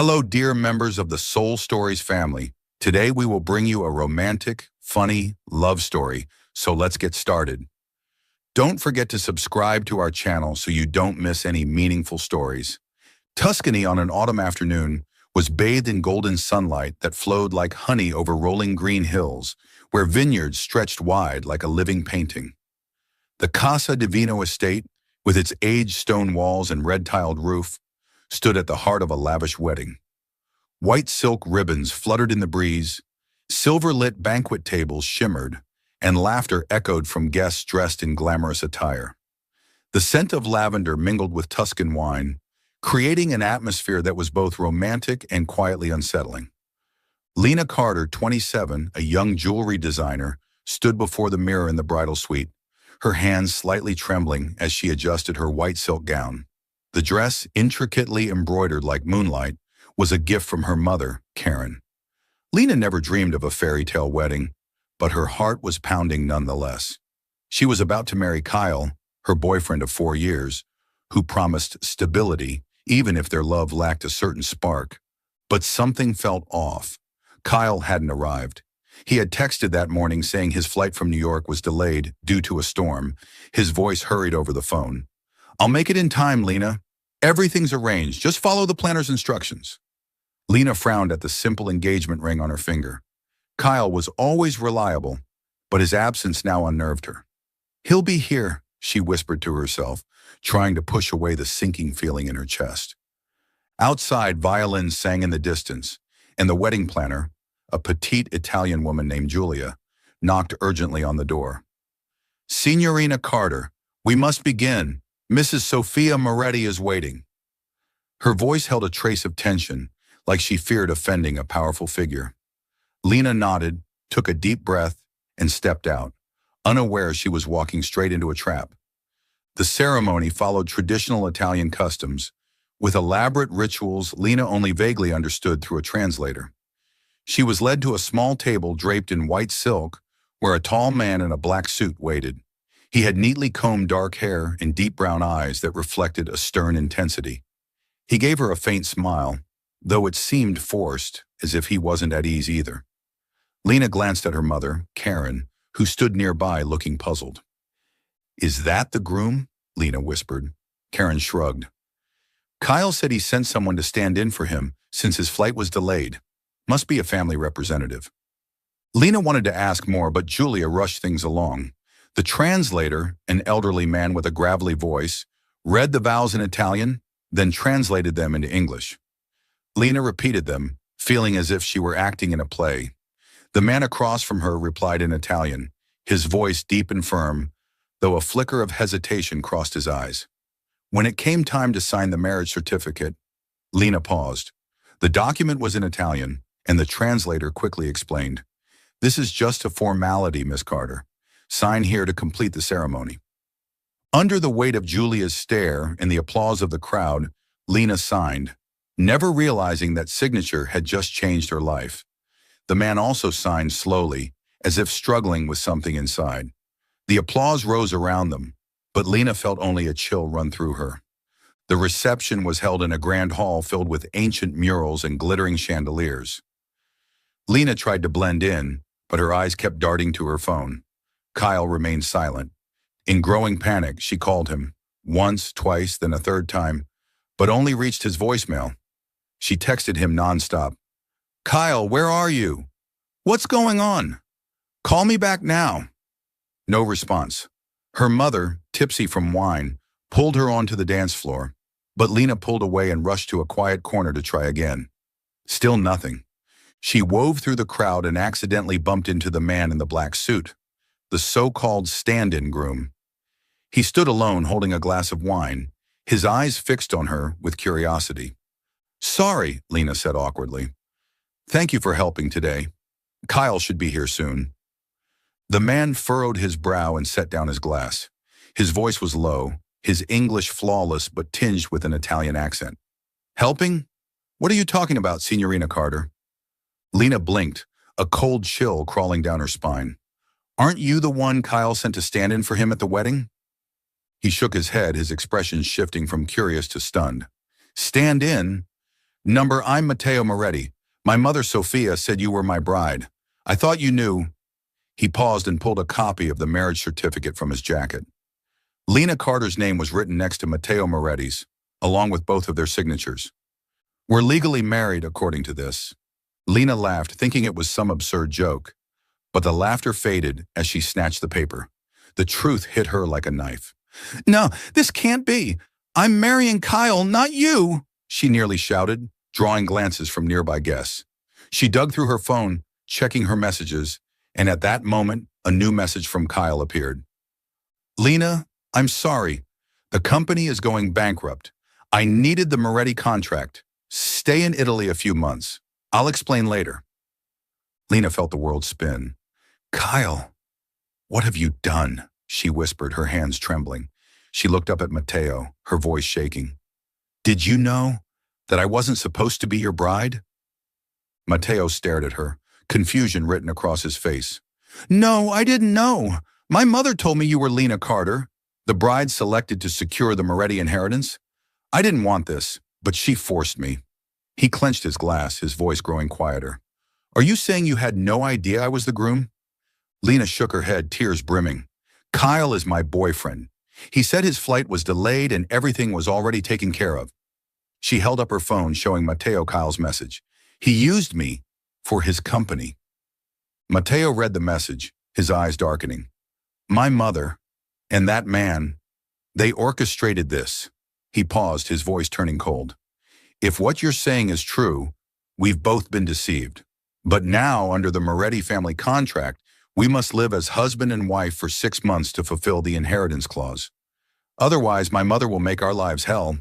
Hello, dear members of the Soul Stories family. Today we will bring you a romantic, funny love story, so let's get started. Don't forget to subscribe to our channel so you don't miss any meaningful stories. Tuscany on an autumn afternoon was bathed in golden sunlight that flowed like honey over rolling green hills, where vineyards stretched wide like a living painting. The Casa Divino estate, with its aged stone walls and red-tiled roof, stood at the heart of a lavish wedding. White silk ribbons fluttered in the breeze, silver-lit banquet tables shimmered, and laughter echoed from guests dressed in glamorous attire. The scent of lavender mingled with Tuscan wine, creating an atmosphere that was both romantic and quietly unsettling. Lena Carter, 27, a young jewelry designer, stood before the mirror in the bridal suite, her hands slightly trembling as she adjusted her white silk gown. The dress, intricately embroidered like moonlight, was a gift from her mother, Karen. Lena never dreamed of a fairy tale wedding, but her heart was pounding nonetheless. She was about to marry Kyle, her boyfriend of 4 years, who promised stability even if their love lacked a certain spark. But something felt off. Kyle hadn't arrived. He had texted that morning saying his flight from New York was delayed due to a storm. His voice hurried over the phone. "I'll make it in time, Lena. Everything's arranged. Just follow the planner's instructions." Lena frowned at the simple engagement ring on her finger. Kyle was always reliable, but his absence now unnerved her. "He'll be here," she whispered to herself, trying to push away the sinking feeling in her chest. Outside, violins sang in the distance, and the wedding planner, a petite Italian woman named Julia, knocked urgently on the door. "Signorina Carter, we must begin. Mrs. Sophia Moretti is waiting." Her voice held a trace of tension, like she feared offending a powerful figure. Lena nodded, took a deep breath, and stepped out, unaware she was walking straight into a trap. The ceremony followed traditional Italian customs, with elaborate rituals Lena only vaguely understood through a translator. She was led to a small table draped in white silk, where a tall man in a black suit waited. He had neatly combed dark hair and deep brown eyes that reflected a stern intensity. He gave her a faint smile, though it seemed forced, as if he wasn't at ease either. Lena glanced at her mother, Karen, who stood nearby looking puzzled. "Is that the groom?" Lena whispered. Karen shrugged. "Kyle said he sent someone to stand in for him since his flight was delayed. Must be a family representative." Lena wanted to ask more, but Julia rushed things along. The translator, an elderly man with a gravelly voice, read the vows in Italian, then translated them into English. Lena repeated them, feeling as if she were acting in a play. The man across from her replied in Italian, his voice deep and firm, though a flicker of hesitation crossed his eyes. When it came time to sign the marriage certificate, Lena paused. The document was in Italian, and the translator quickly explained, "This is just a formality, Miss Carter. Sign here to complete the ceremony." Under the weight of Julia's stare and the applause of the crowd, Lena signed, never realizing that signature had just changed her life. The man also signed slowly, as if struggling with something inside. The applause rose around them, but Lena felt only a chill run through her. The reception was held in a grand hall filled with ancient murals and glittering chandeliers. Lena tried to blend in, but her eyes kept darting to her phone. Kyle remained silent. In growing panic, she called him, once, twice, then a third time, but only reached his voicemail. She texted him nonstop. "Kyle, where are you? What's going on? Call me back now." No response. Her mother, tipsy from wine, pulled her onto the dance floor, but Lena pulled away and rushed to a quiet corner to try again. Still nothing. She wove through the crowd and accidentally bumped into the man in the black suit, the so-called stand-in groom. He stood alone holding a glass of wine, his eyes fixed on her with curiosity. "Sorry," Lena said awkwardly. "Thank you for helping today. Kyle should be here soon." The man furrowed his brow and set down his glass. His voice was low, his English flawless but tinged with an Italian accent. "Helping? What are you talking about, Signorina Carter?" Lena blinked, a cold chill crawling down her spine. "Aren't you the one Kyle sent to stand in for him at the wedding?" He shook his head, his expression shifting from curious to stunned. "Stand in? Number, I'm Matteo Moretti. My mother, Sophia, said you were my bride. I thought you knew. He paused and pulled a copy of the marriage certificate from his jacket. Lena Carter's name was written next to Matteo Moretti's, along with both of their signatures. We're legally married, according to this. Lena laughed, thinking it was some absurd joke. But the laughter faded as she snatched the paper. The truth hit her like a knife. No, this can't be. I'm marrying Kyle, not you, she nearly shouted, drawing glances from nearby guests. She dug through her phone, checking her messages, and at that moment, a new message from Kyle appeared. Lena, I'm sorry. The company is going bankrupt. I needed the Moretti contract. Stay in Italy a few months. I'll explain later. Lena felt the world spin. Kyle, what have you done? She whispered, her hands trembling. She looked up at Matteo, her voice shaking. Did you know that I wasn't supposed to be your bride? Matteo stared at her, confusion written across his face. No, I didn't know. My mother told me you were Lena Carter, the bride selected to secure the Moretti inheritance. I didn't want this, but she forced me. He clenched his glass, his voice growing quieter. Are you saying you had no idea I was the groom? Lena shook her head, tears brimming. Kyle is my boyfriend. He said his flight was delayed and everything was already taken care of. She held up her phone, showing Matteo Kyle's message. He used me for his company. Matteo read the message, his eyes darkening. My mother and that man, they orchestrated this. He paused, his voice turning cold. If what you're saying is true, we've both been deceived. But now, under the Moretti family contract, we must live as husband and wife for 6 months to fulfill the inheritance clause. Otherwise, my mother will make our lives hell.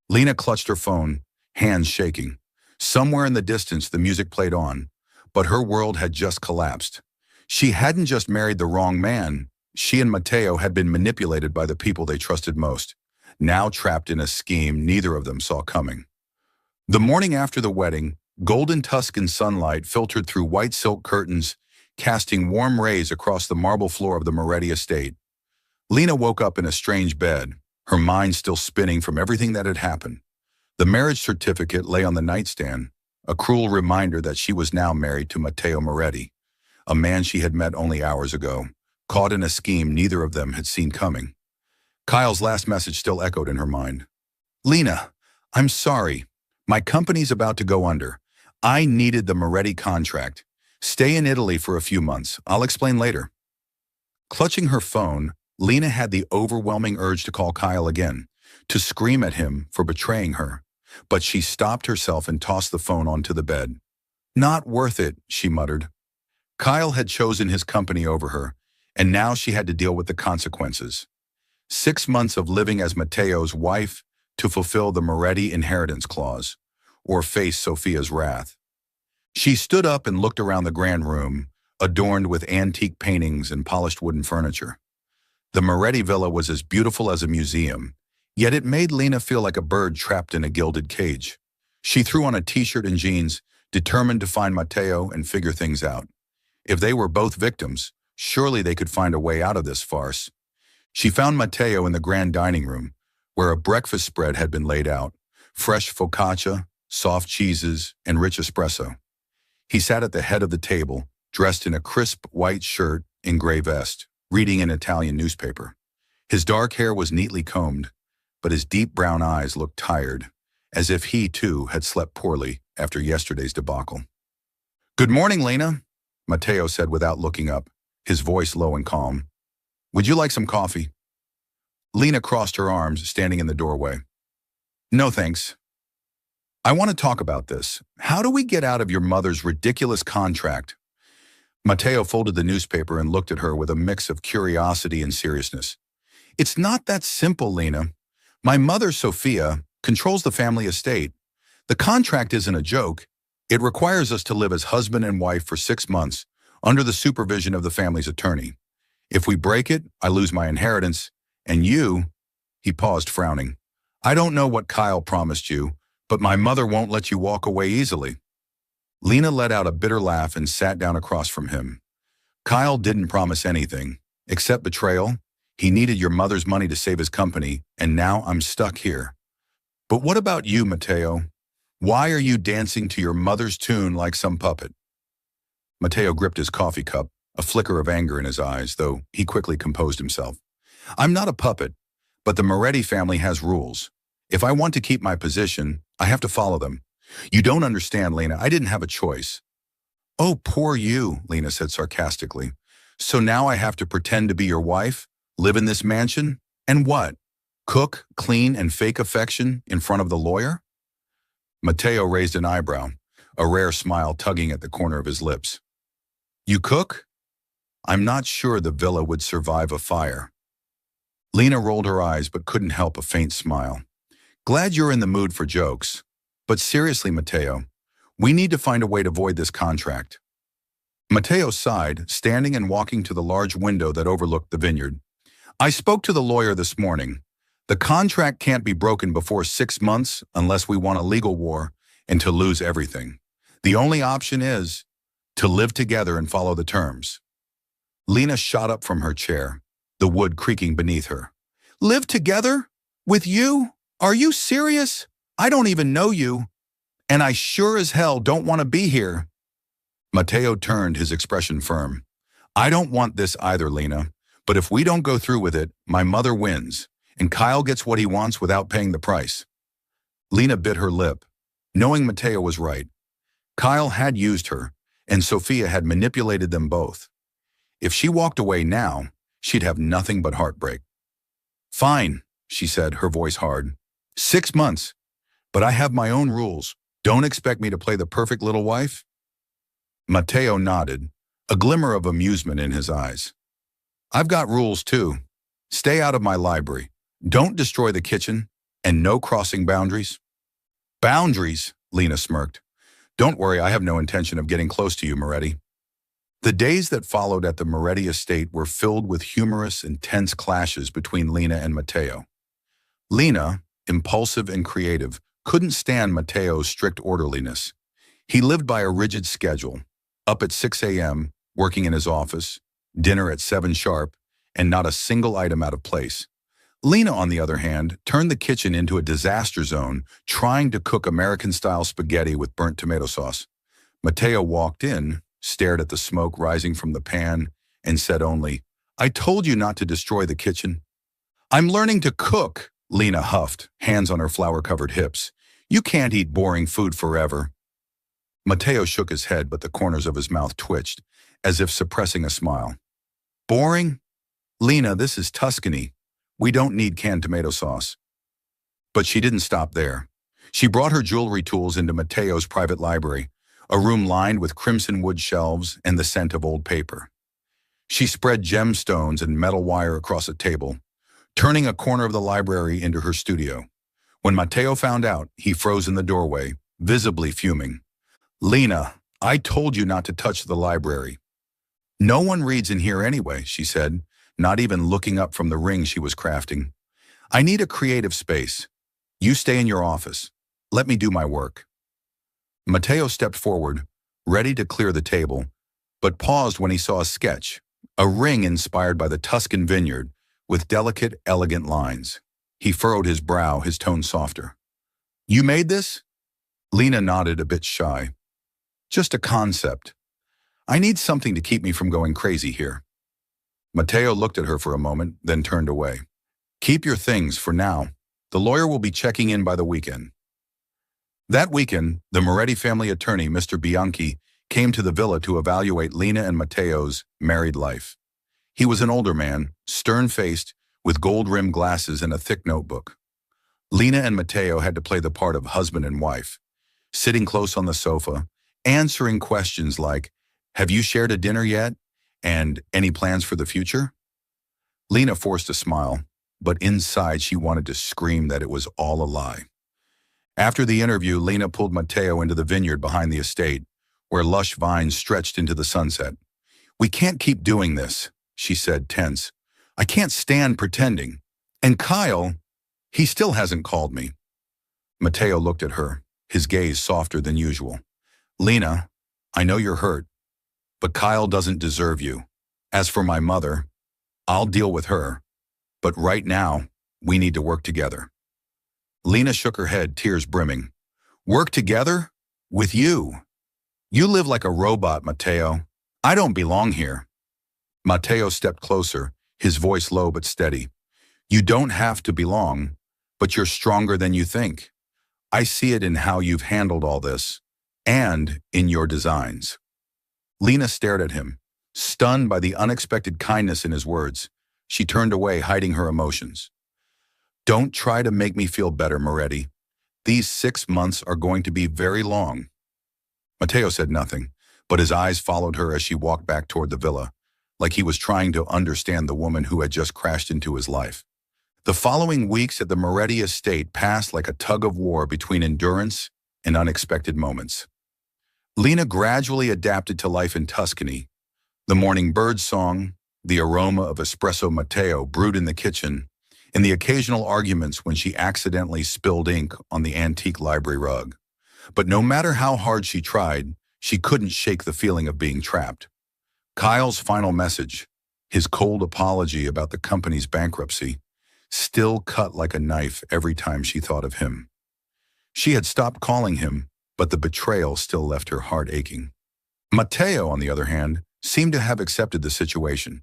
Lena clutched her phone, hands shaking. Somewhere in the distance, the music played on, but her world had just collapsed. She hadn't just married the wrong man. She and Matteo had been manipulated by the people they trusted most, now trapped in a scheme neither of them saw coming. The morning after the wedding, golden Tuscan sunlight filtered through white silk curtains, casting warm rays across the marble floor of the Moretti estate. Lena woke up in a strange bed, her mind still spinning from everything that had happened. The marriage certificate lay on the nightstand, a cruel reminder that she was now married to Matteo Moretti, a man she had met only hours ago, caught in a scheme neither of them had seen coming. Kyle's last message still echoed in her mind. Lena, I'm sorry. My company's about to go under. I needed the Moretti contract. Stay in Italy for a few months. I'll explain later. Clutching her phone, Lena had the overwhelming urge to call Kyle again, to scream at him for betraying her. But she stopped herself and tossed the phone onto the bed. Not worth it, she muttered. Kyle had chosen his company over her, and now she had to deal with the consequences. 6 months of living as Matteo's wife to fulfill the Moretti inheritance clause, or face Sophia's wrath. She stood up and looked around the grand room, adorned with antique paintings and polished wooden furniture. The Moretti villa was as beautiful as a museum, yet it made Lena feel like a bird trapped in a gilded cage. She threw on a t-shirt and jeans, determined to find Matteo and figure things out. If they were both victims, surely they could find a way out of this farce. She found Matteo in the grand dining room, where a breakfast spread had been laid out, fresh focaccia, soft cheeses, and rich espresso. He sat at the head of the table, dressed in a crisp white shirt and gray vest, reading an Italian newspaper. His dark hair was neatly combed, but his deep brown eyes looked tired, as if he, too, had slept poorly after yesterday's debacle. Good morning, Lena, Matteo said without looking up, his voice low and calm. Would you like some coffee? Lena crossed her arms, standing in the doorway. No, thanks. I want to talk about this. How do we get out of your mother's ridiculous contract? Matteo folded the newspaper and looked at her with a mix of curiosity and seriousness. It's not that simple, Lena. My mother, Sophia, controls the family estate. The contract isn't a joke. It requires us to live as husband and wife for 6 months, under the supervision of the family's attorney. If we break it, I lose my inheritance, and you, he paused, frowning. I don't know what Kyle promised you, but my mother won't let you walk away easily. Lena let out a bitter laugh and sat down across from him. Kyle didn't promise anything, except betrayal. He needed your mother's money to save his company, and now I'm stuck here. But what about you, Matteo? Why are you dancing to your mother's tune like some puppet? Matteo gripped his coffee cup, a flicker of anger in his eyes, though he quickly composed himself. I'm not a puppet, but the Moretti family has rules. If I want to keep my position, I have to follow them. You don't understand, Lena. I didn't have a choice. Oh, poor you, Lena said sarcastically. So now I have to pretend to be your wife, live in this mansion, and what? Cook, clean, and fake affection in front of the lawyer? Matteo raised an eyebrow, a rare smile tugging at the corner of his lips. You cook? I'm not sure the villa would survive a fire. Lena rolled her eyes but couldn't help a faint smile. Glad you're in the mood for jokes. But seriously, Matteo, we need to find a way to void this contract. Matteo sighed, standing and walking to the large window that overlooked the vineyard. I spoke to the lawyer this morning. The contract can't be broken before 6 months unless we want a legal war and to lose everything. The only option is to live together and follow the terms. Lena shot up from her chair, the wood creaking beneath her. Live together? With you? Are you serious? I don't even know you. And I sure as hell don't want to be here. Matteo turned, his expression firm. I don't want this either, Lena. But if we don't go through with it, my mother wins, and Kyle gets what he wants without paying the price. Lena bit her lip, knowing Matteo was right. Kyle had used her, and Sophia had manipulated them both. If she walked away now, she'd have nothing but heartbreak. Fine, she said, her voice hard. 6 months, but I have my own rules. Don't expect me to play the perfect little wife? Matteo nodded, a glimmer of amusement in his eyes. I've got rules too. Stay out of my library. Don't destroy the kitchen, and no crossing boundaries. Boundaries, Lena smirked. Don't worry, I have no intention of getting close to you, Moretti. The days that followed at the Moretti estate were filled with humorous, intense clashes between Lena and Matteo. Lena, impulsive and creative, couldn't stand Matteo's strict orderliness. He lived by a rigid schedule, up at 6 a.m., working in his office, dinner at 7 sharp, and not a single item out of place. Lena, on the other hand, turned the kitchen into a disaster zone, trying to cook American-style spaghetti with burnt tomato sauce. Matteo walked in, stared at the smoke rising from the pan, and said only, I told you not to destroy the kitchen. I'm learning to cook, Lena huffed, hands on her flour-covered hips. You can't eat boring food forever. Matteo shook his head, but the corners of his mouth twitched, as if suppressing a smile. Boring? Lena, this is Tuscany. We don't need canned tomato sauce. But she didn't stop there. She brought her jewelry tools into Matteo's private library, a room lined with crimson wood shelves and the scent of old paper. She spread gemstones and metal wire across a table, turning a corner of the library into her studio. When Matteo found out, he froze in the doorway, visibly fuming. Lena, I told you not to touch the library. No one reads in here anyway, she said, not even looking up from the ring she was crafting. I need a creative space. You stay in your office. Let me do my work. Matteo stepped forward, ready to clear the table, but paused when he saw a sketch, a ring inspired by the Tuscan vineyard, with delicate, elegant lines. He furrowed his brow, his tone softer. You made this? Lena nodded, a bit shy. Just a concept. I need something to keep me from going crazy here. Matteo looked at her for a moment, then turned away. Keep your things for now. The lawyer will be checking in by the weekend. That weekend, the Moretti family attorney, Mr. Bianchi, came to the villa to evaluate Lena and Matteo's married life. He was an older man, stern-faced, with gold-rimmed glasses and a thick notebook. Lena and Matteo had to play the part of husband and wife, sitting close on the sofa, answering questions like, have you shared a dinner yet? And any plans for the future? Lena forced a smile, but inside she wanted to scream that it was all a lie. After the interview, Lena pulled Matteo into the vineyard behind the estate, where lush vines stretched into the sunset. We can't keep doing this, she said, tense. I can't stand pretending. And Kyle, he still hasn't called me. Matteo looked at her, his gaze softer than usual. Lena, I know you're hurt, but Kyle doesn't deserve you. As for my mother, I'll deal with her. But right now, we need to work together. Lena shook her head, tears brimming. Work together? With you? You live like a robot, Matteo. I don't belong here. Matteo stepped closer, his voice low but steady. You don't have to belong, but you're stronger than you think. I see it in how you've handled all this, and in your designs. Lena stared at him, stunned by the unexpected kindness in his words. She turned away, hiding her emotions. Don't try to make me feel better, Moretti. These 6 months are going to be very long. Matteo said nothing, but his eyes followed her as she walked back toward the villa, like he was trying to understand the woman who had just crashed into his life. The following weeks at the Moretti estate passed like a tug-of-war between endurance and unexpected moments. Lena gradually adapted to life in Tuscany. The morning bird song, the aroma of espresso Matteo brewed in the kitchen, and the occasional arguments when she accidentally spilled ink on the antique library rug. But no matter how hard she tried, she couldn't shake the feeling of being trapped. Kyle's final message, his cold apology about the company's bankruptcy, still cut like a knife every time she thought of him. She had stopped calling him, but the betrayal still left her heart aching. Matteo, on the other hand, seemed to have accepted the situation.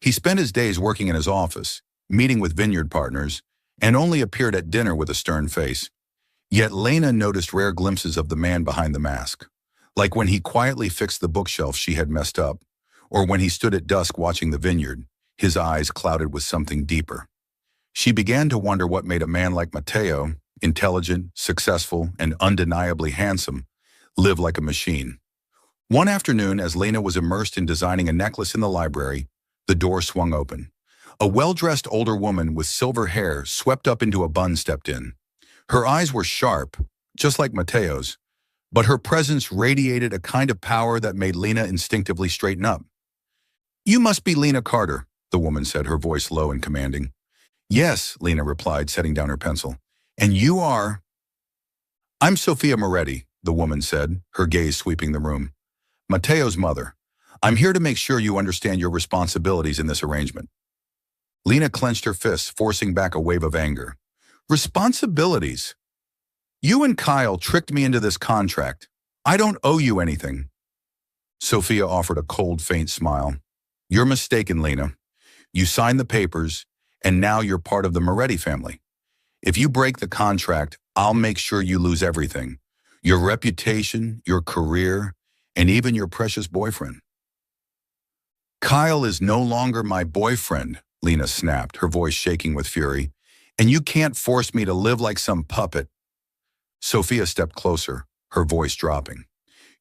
He spent his days working in his office, meeting with vineyard partners, and only appeared at dinner with a stern face. Yet Lena noticed rare glimpses of the man behind the mask, like when he quietly fixed the bookshelf she had messed up, or when he stood at dusk watching the vineyard, his eyes clouded with something deeper. She began to wonder what made a man like Matteo, intelligent, successful, and undeniably handsome, live like a machine. One afternoon, as Lena was immersed in designing a necklace in the library, the door swung open. A well-dressed older woman with silver hair swept up into a bun stepped in. Her eyes were sharp, just like Matteo's, but her presence radiated a kind of power that made Lena instinctively straighten up. You must be Lena Carter, the woman said, her voice low and commanding. Yes, Lena replied, setting down her pencil. And you are? I'm Sophia Moretti, the woman said, her gaze sweeping the room. Matteo's mother. I'm here to make sure you understand your responsibilities in this arrangement. Lena clenched her fists, forcing back a wave of anger. Responsibilities? You and Kyle tricked me into this contract. I don't owe you anything. Sophia offered a cold, faint smile. You're mistaken, Lena. You signed the papers, and now you're part of the Moretti family. If you break the contract, I'll make sure you lose everything. Your reputation, your career, and even your precious boyfriend. Kyle is no longer my boyfriend, Lena snapped, her voice shaking with fury. And you can't force me to live like some puppet. Sophia stepped closer, her voice dropping.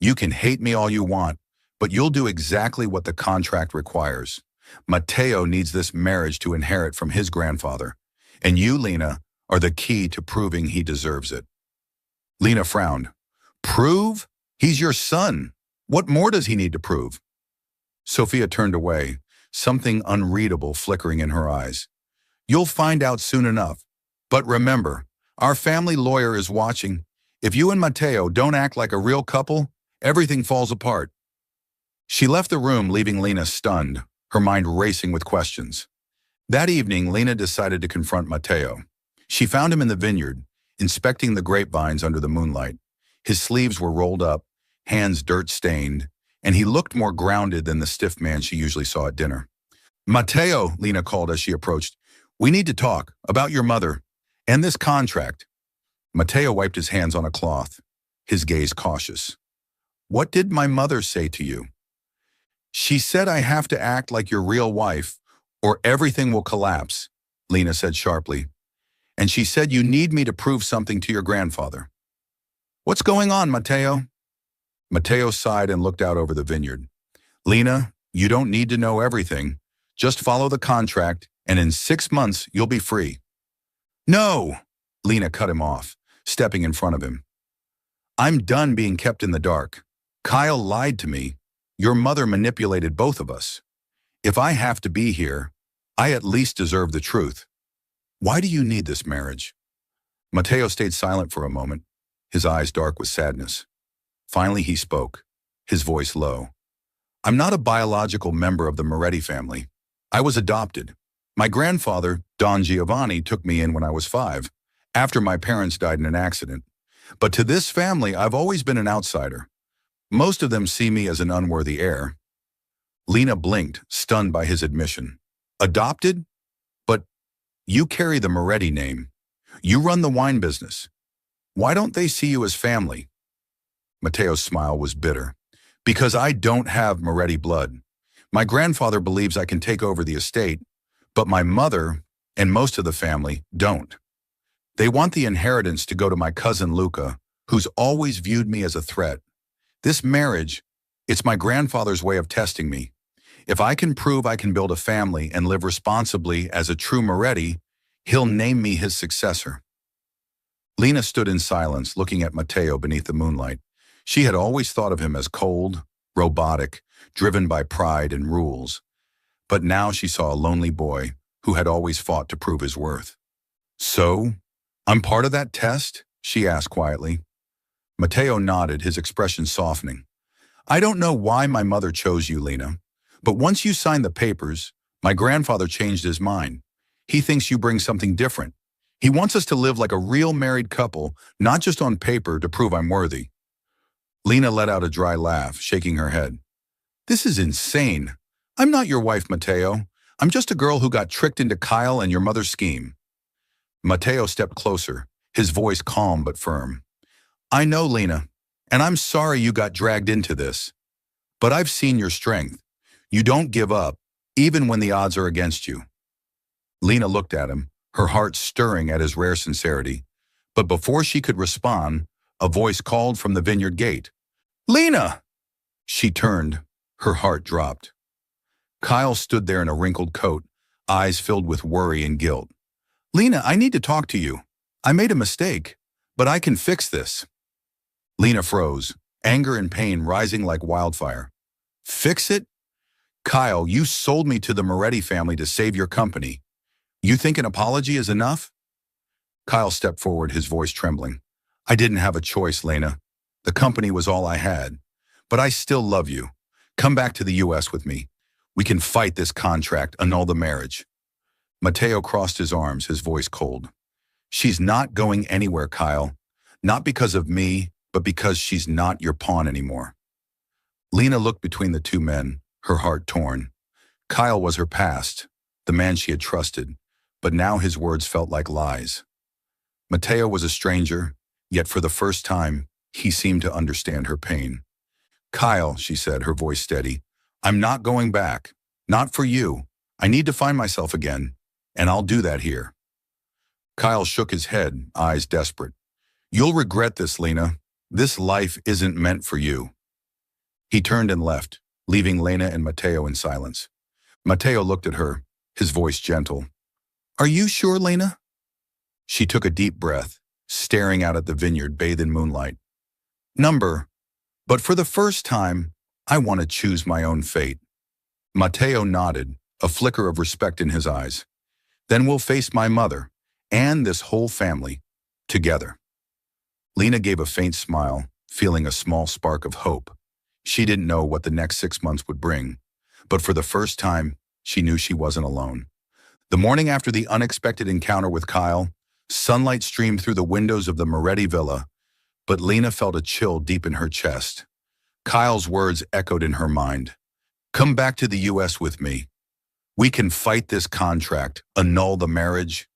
You can hate me all you want, but you'll do exactly what the contract requires. Matteo needs this marriage to inherit from his grandfather, and you, Lena, are the key to proving he deserves it. Lena frowned. Prove? He's your son. What more does he need to prove? Sophia turned away, something unreadable flickering in her eyes. You'll find out soon enough. But remember, our family lawyer is watching. If you and Matteo don't act like a real couple, everything falls apart. She left the room, leaving Lena stunned, her mind racing with questions. That evening, Lena decided to confront Matteo. She found him in the vineyard, inspecting the grapevines under the moonlight. His sleeves were rolled up, hands dirt-stained, and he looked more grounded than the stiff man she usually saw at dinner. Matteo, Lena called as she approached, we need to talk about your mother and this contract. Matteo wiped his hands on a cloth, his gaze cautious. What did my mother say to you? She said I have to act like your real wife, or everything will collapse, Lena said sharply. And she said you need me to prove something to your grandfather. What's going on, Matteo? Matteo sighed and looked out over the vineyard. Lena, you don't need to know everything. Just follow the contract, and in 6 months, you'll be free. No, Lena cut him off, stepping in front of him. I'm done being kept in the dark. Kyle lied to me. Your mother manipulated both of us. If I have to be here, I at least deserve the truth. Why do you need this marriage? Matteo stayed silent for a moment, his eyes dark with sadness. Finally, he spoke, his voice low. I'm not a biological member of the Moretti family. I was adopted. My grandfather, Don Giovanni, took me in when I was 5, after my parents died in an accident. But to this family, I've always been an outsider. Most of them see me as an unworthy heir. Lena blinked, stunned by his admission. Adopted? But you carry the Moretti name. You run the wine business. Why don't they see you as family? Matteo's smile was bitter. Because I don't have Moretti blood. My grandfather believes I can take over the estate, but my mother and most of the family don't. They want the inheritance to go to my cousin Luca, who's always viewed me as a threat. This marriage, it's my grandfather's way of testing me. If I can prove I can build a family and live responsibly as a true Moretti, he'll name me his successor. Lena stood in silence, looking at Matteo beneath the moonlight. She had always thought of him as cold, robotic, driven by pride and rules. But now she saw a lonely boy who had always fought to prove his worth. So, I'm part of that test? She asked quietly. Matteo nodded, his expression softening. I don't know why my mother chose you, Lena, but once you signed the papers, my grandfather changed his mind. He thinks you bring something different. He wants us to live like a real married couple, not just on paper to prove I'm worthy. Lena let out a dry laugh, shaking her head. This is insane. I'm not your wife, Matteo. I'm just a girl who got tricked into Kyle and your mother's scheme. Matteo stepped closer, his voice calm but firm. I know, Lena, and I'm sorry you got dragged into this. But I've seen your strength. You don't give up, even when the odds are against you. Lena looked at him, her heart stirring at his rare sincerity. But before she could respond, a voice called from the vineyard gate. Lena! She turned, her heart dropped. Kyle stood there in a wrinkled coat, eyes filled with worry and guilt. Lena, I need to talk to you. I made a mistake, but I can fix this. Lena froze, anger and pain rising like wildfire. Fix it? Kyle, you sold me to the Moretti family to save your company. You think an apology is enough? Kyle stepped forward, his voice trembling. I didn't have a choice, Lena. The company was all I had. But I still love you. Come back to the U.S. with me. We can fight this contract, annul the marriage. Matteo crossed his arms, his voice cold. She's not going anywhere, Kyle. Not because of me, but because she's not your pawn anymore. Lena looked between the two men, her heart torn. Kyle was her past, the man she had trusted, but now his words felt like lies. Matteo was a stranger, yet for the first time, he seemed to understand her pain. Kyle, she said, her voice steady, I'm not going back. Not for you. I need to find myself again, and I'll do that here. Kyle shook his head, eyes desperate. You'll regret this, Lena. This life isn't meant for you. He turned and left, leaving Lena and Matteo in silence. Matteo looked at her, his voice gentle. Are you sure, Lena? She took a deep breath, staring out at the vineyard bathed in moonlight. But for the first time, I want to choose my own fate. Matteo nodded, a flicker of respect in his eyes. Then we'll face my mother and this whole family together. Lena gave a faint smile, feeling a small spark of hope. She didn't know what the next 6 months would bring, but for the first time, she knew she wasn't alone. The morning after the unexpected encounter with Kyle, sunlight streamed through the windows of the Moretti villa, but Lena felt a chill deep in her chest. Kyle's words echoed in her mind. Come back to the U.S. with me. We can fight this contract, annul the marriage.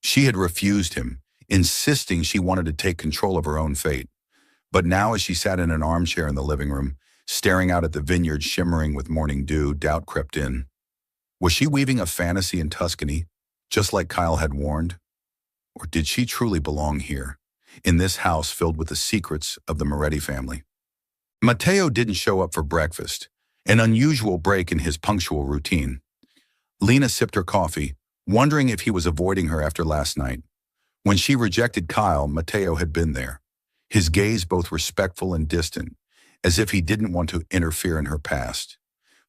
She had refused him, insisting she wanted to take control of her own fate. But now as she sat in an armchair in the living room, staring out at the vineyard shimmering with morning dew, doubt crept in. Was she weaving a fantasy in Tuscany, just like Kyle had warned? Or did she truly belong here, in this house filled with the secrets of the Moretti family? Matteo didn't show up for breakfast, an unusual break in his punctual routine. Lena sipped her coffee, wondering if he was avoiding her after last night. When she rejected Kyle, Matteo had been there, his gaze both respectful and distant, as if he didn't want to interfere in her past.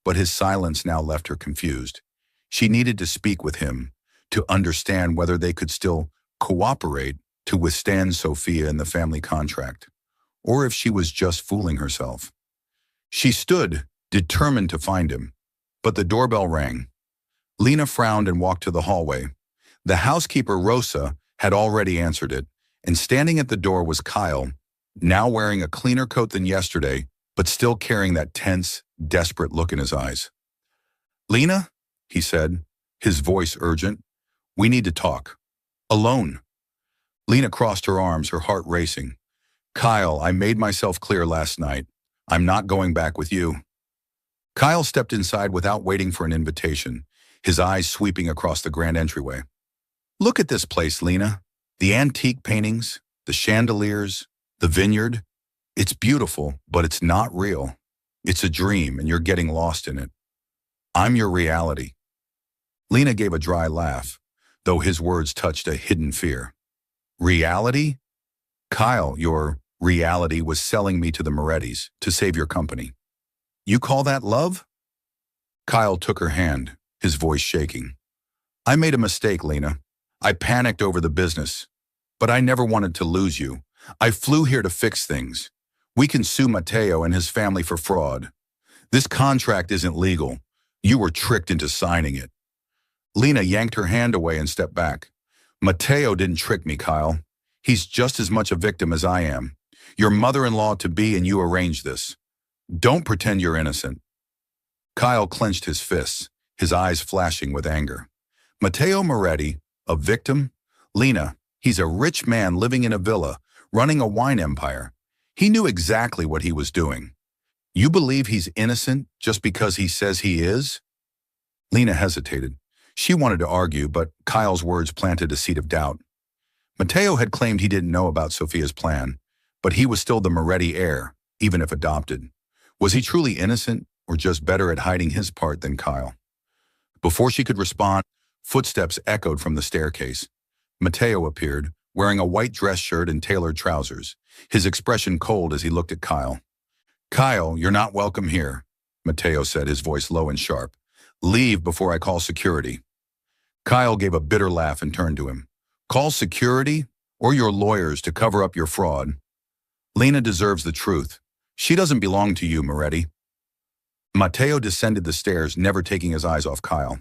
But his silence now left her confused. She needed to speak with him, to understand whether they could still cooperate to withstand Sophia and the family contract, or if she was just fooling herself. She stood, determined to find him, but the doorbell rang. Lena frowned and walked to the hallway. The housekeeper, Rosa, had already answered it, and standing at the door was Kyle, now wearing a cleaner coat than yesterday, but still carrying that tense, desperate look in his eyes. "Lena," he said, his voice urgent, "we need to talk. Alone." Lena crossed her arms, her heart racing. "Kyle, I made myself clear last night. I'm not going back with you." Kyle stepped inside without waiting for an invitation, his eyes sweeping across the grand entryway. "Look at this place, Lena. The antique paintings, the chandeliers, the vineyard. It's beautiful, but it's not real. It's a dream, and you're getting lost in it. I'm your reality." Lena gave a dry laugh, though his words touched a hidden fear. "Reality? Kyle, your reality was selling me to the Morettis to save your company. You call that love?" Kyle took her hand, his voice shaking. "I made a mistake, Lena. I panicked over the business, but I never wanted to lose you. I flew here to fix things. We can sue Matteo and his family for fraud. This contract isn't legal. You were tricked into signing it." Lena yanked her hand away and stepped back. "Matteo didn't trick me, Kyle. He's just as much a victim as I am. Your mother-in-law-to-be and you arranged this. Don't pretend you're innocent." Kyle clenched his fists, his eyes flashing with anger. "Matteo Moretti, a victim? Lena, he's a rich man living in a villa, running a wine empire. He knew exactly what he was doing. You believe he's innocent just because he says he is?" Lena hesitated. She wanted to argue, but Kyle's words planted a seed of doubt. Matteo had claimed he didn't know about Sophia's plan, but he was still the Moretti heir, even if adopted. Was he truly innocent, or just better at hiding his part than Kyle? Before she could respond, footsteps echoed from the staircase. Matteo appeared, wearing a white dress shirt and tailored trousers, his expression cold as he looked at Kyle. "Kyle, you're not welcome here," Matteo said, his voice low and sharp. "Leave before I call security." Kyle gave a bitter laugh and turned to him. "Call security or your lawyers to cover up your fraud? Lena deserves the truth. She doesn't belong to you, Moretti." Matteo descended the stairs, never taking his eyes off Kyle.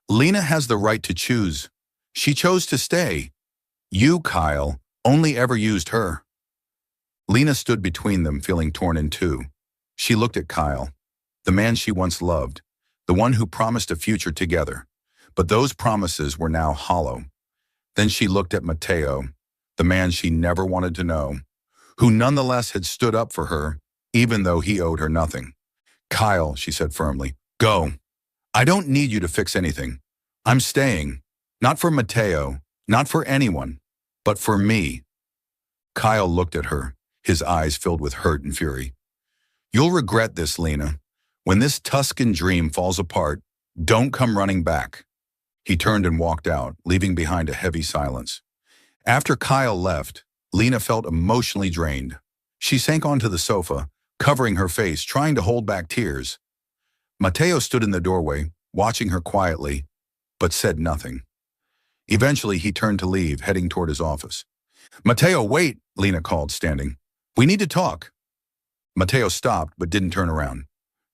"Lena has the right to choose. She chose to stay. You, Kyle, only ever used her." Lena stood between them, feeling torn in two. She looked at Kyle, the man she once loved, the one who promised a future together. But those promises were now hollow. Then she looked at Matteo, the man she never wanted to know, who nonetheless had stood up for her, even though he owed her nothing. "Kyle," she said firmly, "go. I don't need you to fix anything. I'm staying. Not for Matteo, not for anyone, but for me." Kyle looked at her, his eyes filled with hurt and fury. "You'll regret this, Lena. When this Tuscan dream falls apart, don't come running back." He turned and walked out, leaving behind a heavy silence. After Kyle left, Lena felt emotionally drained. She sank onto the sofa, covering her face, trying to hold back tears. Matteo stood in the doorway, watching her quietly, but said nothing. Eventually, he turned to leave, heading toward his office. "Matteo, wait," Lena called, standing. "We need to talk." Matteo stopped, but didn't turn around.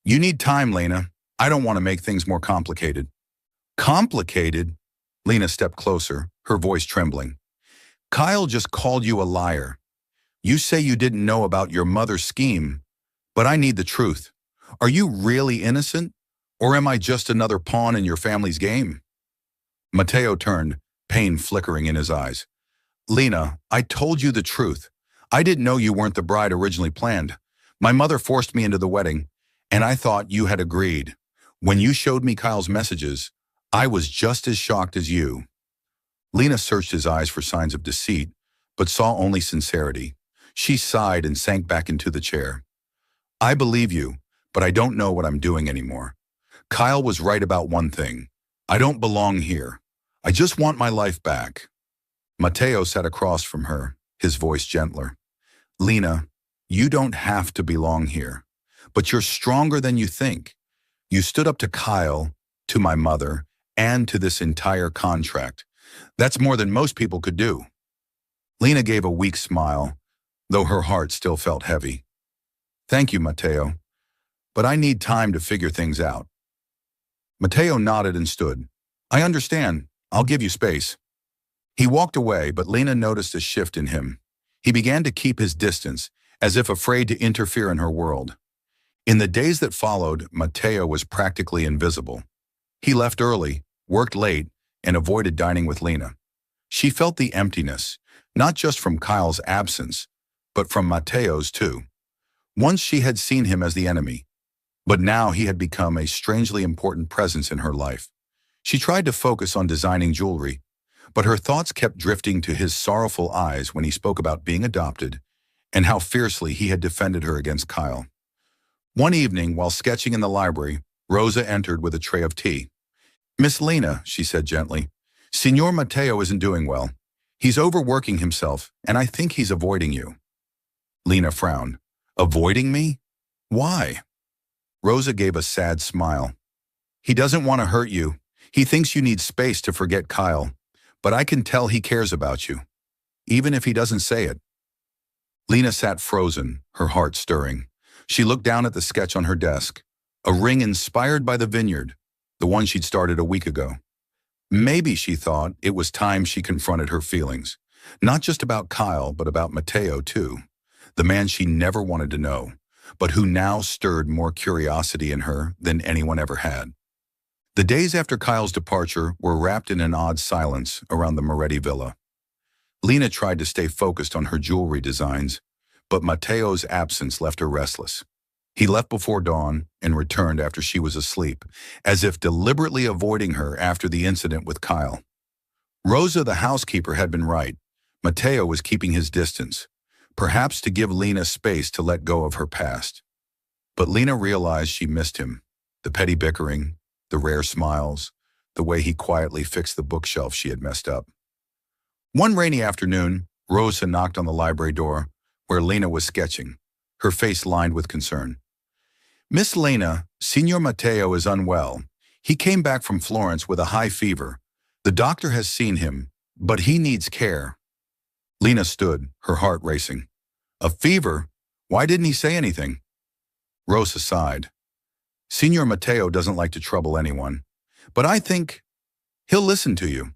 "You need time, Lena. I don't want to make things more complicated." "Complicated?" Lena stepped closer, her voice trembling. "Kyle just called you a liar. You say you didn't know about your mother's scheme, but I need the truth. Are you really innocent, or am I just another pawn in your family's game?" Matteo turned, pain flickering in his eyes. "Lena, I told you the truth. I didn't know you weren't the bride originally planned. My mother forced me into the wedding, and I thought you had agreed. When you showed me Kyle's messages, I was just as shocked as you." Lena searched his eyes for signs of deceit, but saw only sincerity. She sighed and sank back into the chair. "I believe you, but I don't know what I'm doing anymore. Kyle was right about one thing. I don't belong here. I just want my life back." Matteo sat across from her, his voice gentler. "Lena, you don't have to belong here, but you're stronger than you think. You stood up to Kyle, to my mother, and to this entire contract. That's more than most people could do." Lena gave a weak smile, though her heart still felt heavy. "Thank you, Matteo, but I need time to figure things out." Matteo nodded and stood. "I understand. I'll give you space." He walked away, but Lena noticed a shift in him. He began to keep his distance, as if afraid to interfere in her world. In the days that followed, Matteo was practically invisible. He left early, worked late, and avoided dining with Lena. She felt the emptiness, not just from Kyle's absence, but from Matteo's too. Once she had seen him as the enemy, but now he had become a strangely important presence in her life. She tried to focus on designing jewelry, but her thoughts kept drifting to his sorrowful eyes when he spoke about being adopted and how fiercely he had defended her against Kyle. One evening, while sketching in the library, Rosa entered with a tray of tea. "Miss Lena," she said gently, "Signor Matteo isn't doing well. He's overworking himself, and I think he's avoiding you." Lena frowned. "Avoiding me? Why?" Rosa gave a sad smile. "He doesn't want to hurt you. He thinks you need space to forget Kyle, but I can tell he cares about you, even if he doesn't say it." Lena sat frozen, her heart stirring. She looked down at the sketch on her desk, a ring inspired by the vineyard, the one she'd started a week ago. Maybe, she thought, it was time she confronted her feelings, not just about Kyle, but about Matteo too, the man she never wanted to know, but who now stirred more curiosity in her than anyone ever had. The days after Kyle's departure were wrapped in an odd silence around the Moretti villa. Lena tried to stay focused on her jewelry designs, but Matteo's absence left her restless. He left before dawn and returned after she was asleep, as if deliberately avoiding her after the incident with Kyle. Rosa, the housekeeper, had been right. Matteo was keeping his distance, perhaps to give Lena space to let go of her past. But Lena realized she missed him, the petty bickering, the rare smiles, the way he quietly fixed the bookshelf she had messed up. One rainy afternoon, Rosa knocked on the library door, where Lena was sketching, her face lined with concern. "Miss Lena, Signor Matteo is unwell. He came back from Florence with a high fever. The doctor has seen him, but he needs care." Lena stood, her heart racing. "A fever? Why didn't he say anything?" Rosa sighed. "Signor Matteo doesn't like to trouble anyone, but I think he'll listen to you."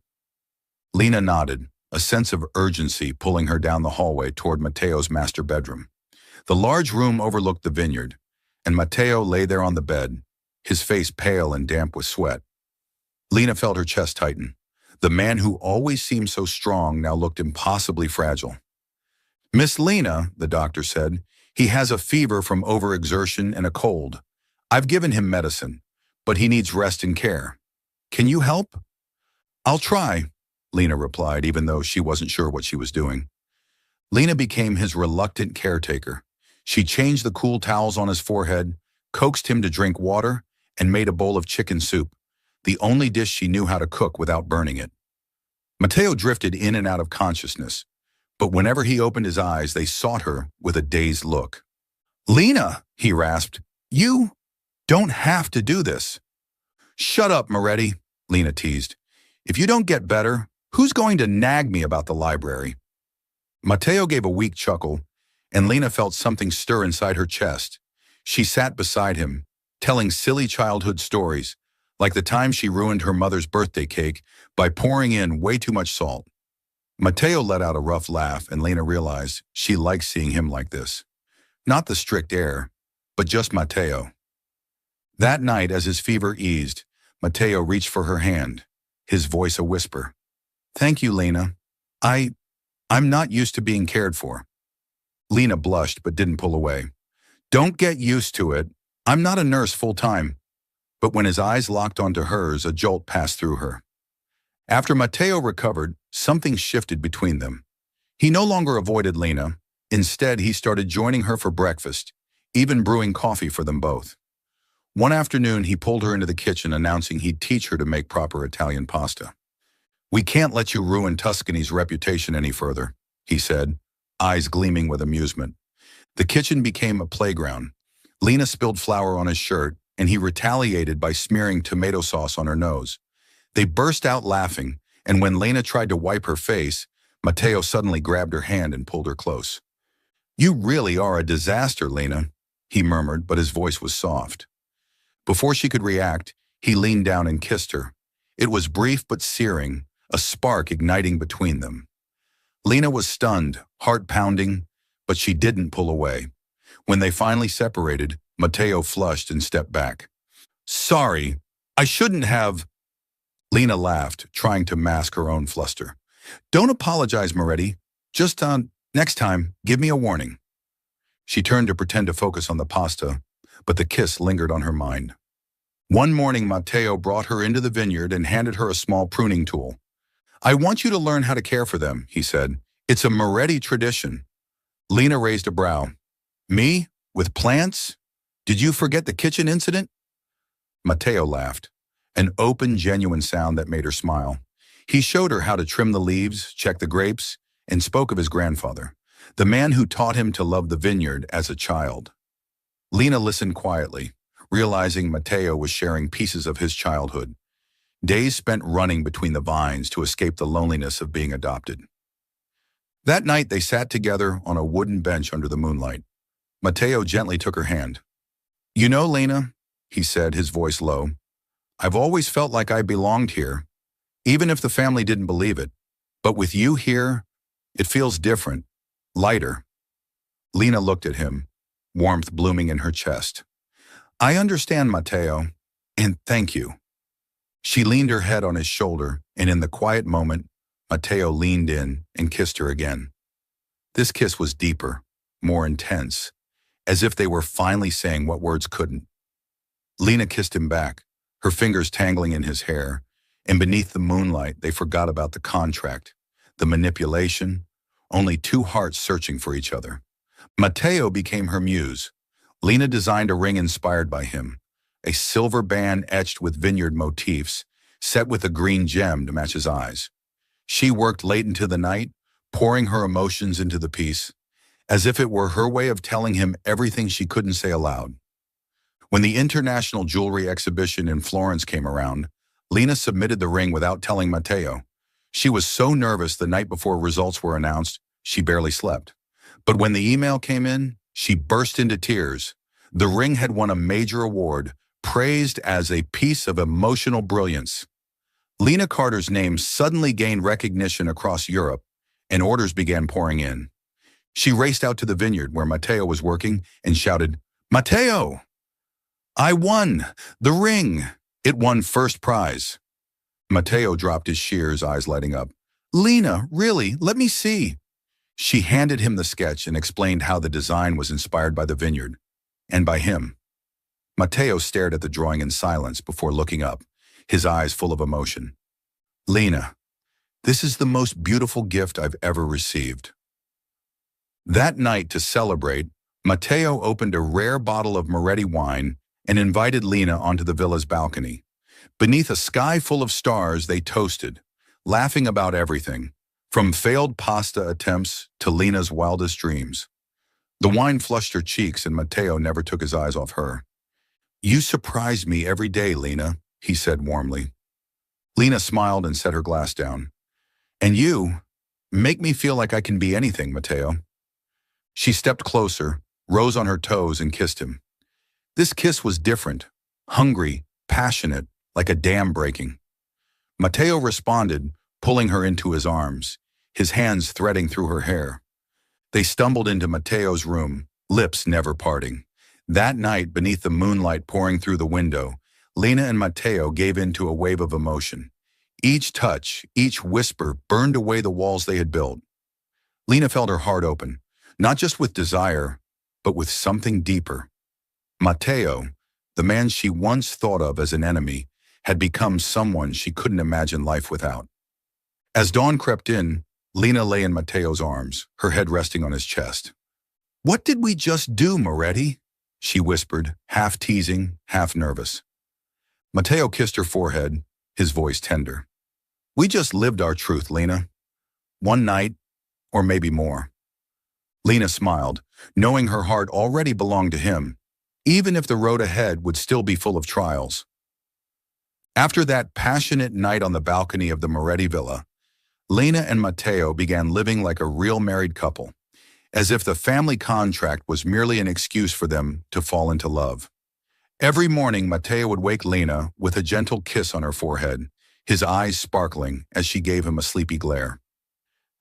Lena nodded, a sense of urgency pulling her down the hallway toward Matteo's master bedroom. The large room overlooked the vineyard, and Matteo lay there on the bed, his face pale and damp with sweat. Lena felt her chest tighten. The man who always seemed so strong now looked impossibly fragile. "Miss Lena," the doctor said, "he has a fever from overexertion and a cold. I've given him medicine, but he needs rest and care. Can you help?" "I'll try," Lena replied, even though she wasn't sure what she was doing. Lena became his reluctant caretaker. She changed the cool towels on his forehead, coaxed him to drink water, and made a bowl of chicken soup, the only dish she knew how to cook without burning it. Matteo drifted in and out of consciousness, but whenever he opened his eyes, they sought her with a dazed look. "Lena," he rasped, "you don't have to do this." "Shut up, Moretti," Lena teased. "If you don't get better, who's going to nag me about the library?" Matteo gave a weak chuckle, and Lena felt something stir inside her chest. She sat beside him, telling silly childhood stories, like the time she ruined her mother's birthday cake by pouring in way too much salt. Matteo let out a rough laugh, and Lena realized she liked seeing him like this. Not the strict air, but just Matteo. That night, as his fever eased, Matteo reached for her hand, his voice a whisper. "Thank you, Lena. I'm not used to being cared for." Lena blushed but didn't pull away. "Don't get used to it. I'm not a nurse full-time." But when his eyes locked onto hers, a jolt passed through her. After Matteo recovered, something shifted between them. He no longer avoided Lena. Instead, he started joining her for breakfast, even brewing coffee for them both. One afternoon, he pulled her into the kitchen, announcing he'd teach her to make proper Italian pasta. "We can't let you ruin Tuscany's reputation any further," he said, eyes gleaming with amusement. The kitchen became a playground. Lena spilled flour on his shirt, and he retaliated by smearing tomato sauce on her nose. They burst out laughing, and when Lena tried to wipe her face, Matteo suddenly grabbed her hand and pulled her close. "You really are a disaster, Lena," he murmured, but his voice was soft. Before she could react, he leaned down and kissed her. It was brief but searing, a spark igniting between them. Lena was stunned, heart pounding, but she didn't pull away. When they finally separated, Matteo flushed and stepped back. "Sorry, I shouldn't have." Lena laughed, trying to mask her own fluster. "Don't apologize, Moretti. Just, next time, give me a warning." She turned to pretend to focus on the pasta, but the kiss lingered on her mind. One morning, Matteo brought her into the vineyard and handed her a small pruning tool. "I want you to learn how to care for them," he said. "It's a Moretti tradition." Lena raised a brow. "Me? With plants? Did you forget the kitchen incident?" Matteo laughed, an open, genuine sound that made her smile. He showed her how to trim the leaves, check the grapes, and spoke of his grandfather, the man who taught him to love the vineyard as a child. Lena listened quietly, realizing Matteo was sharing pieces of his childhood, days spent running between the vines to escape the loneliness of being adopted. That night they sat together on a wooden bench under the moonlight. Matteo gently took her hand. "You know, Lena," he said, his voice low, "I've always felt like I belonged here, even if the family didn't believe it. But with you here, it feels different, lighter." Lena looked at him, warmth blooming in her chest. "I understand, Matteo, and thank you." She leaned her head on his shoulder, and in the quiet moment, Matteo leaned in and kissed her again. This kiss was deeper, more intense, as if they were finally saying what words couldn't. Lena kissed him back, her fingers tangling in his hair, and beneath the moonlight they forgot about the contract, the manipulation, only two hearts searching for each other. Matteo became her muse. Lena designed a ring inspired by him, a silver band etched with vineyard motifs, set with a green gem to match his eyes. She worked late into the night, pouring her emotions into the piece, as if it were her way of telling him everything she couldn't say aloud. When the International Jewelry Exhibition in Florence came around, Lena submitted the ring without telling Matteo. She was so nervous the night before results were announced, she barely slept. But when the email came in, she burst into tears. The ring had won a major award, praised as a piece of emotional brilliance. Lena Carter's name suddenly gained recognition across Europe, and orders began pouring in. She raced out to the vineyard where Matteo was working and shouted, "Matteo! I won! The ring! It won first prize!" Matteo dropped his shears, eyes lighting up. "Lena, really? Let me see." She handed him the sketch and explained how the design was inspired by the vineyard, and by him. Matteo stared at the drawing in silence before looking up, his eyes full of emotion. "Lena, this is the most beautiful gift I've ever received." That night, to celebrate, Matteo opened a rare bottle of Moretti wine and invited Lena onto the villa's balcony. Beneath a sky full of stars, they toasted, laughing about everything, from failed pasta attempts to Lena's wildest dreams. The wine flushed her cheeks, and Matteo never took his eyes off her. "You surprise me every day, Lena," he said warmly. Lena smiled and set her glass down. "And you make me feel like I can be anything, Matteo." She stepped closer, rose on her toes, and kissed him. This kiss was different, hungry, passionate, like a dam breaking. Matteo responded, pulling her into his arms, his hands threading through her hair. They stumbled into Matteo's room, lips never parting. That night, beneath the moonlight pouring through the window, Lena and Matteo gave in to a wave of emotion. Each touch, each whisper burned away the walls they had built. Lena felt her heart open, not just with desire, but with something deeper. Matteo, the man she once thought of as an enemy, had become someone she couldn't imagine life without. As dawn crept in, Lena lay in Matteo's arms, her head resting on his chest. "What did we just do, Moretti?" she whispered, half teasing, half nervous. Matteo kissed her forehead, his voice tender. "We just lived our truth, Lena. One night, or maybe more." Lena smiled, knowing her heart already belonged to him, even if the road ahead would still be full of trials. After that passionate night on the balcony of the Moretti villa, Lena and Matteo began living like a real married couple, as if the family contract was merely an excuse for them to fall into love. Every morning, Matteo would wake Lena with a gentle kiss on her forehead, his eyes sparkling as she gave him a sleepy glare.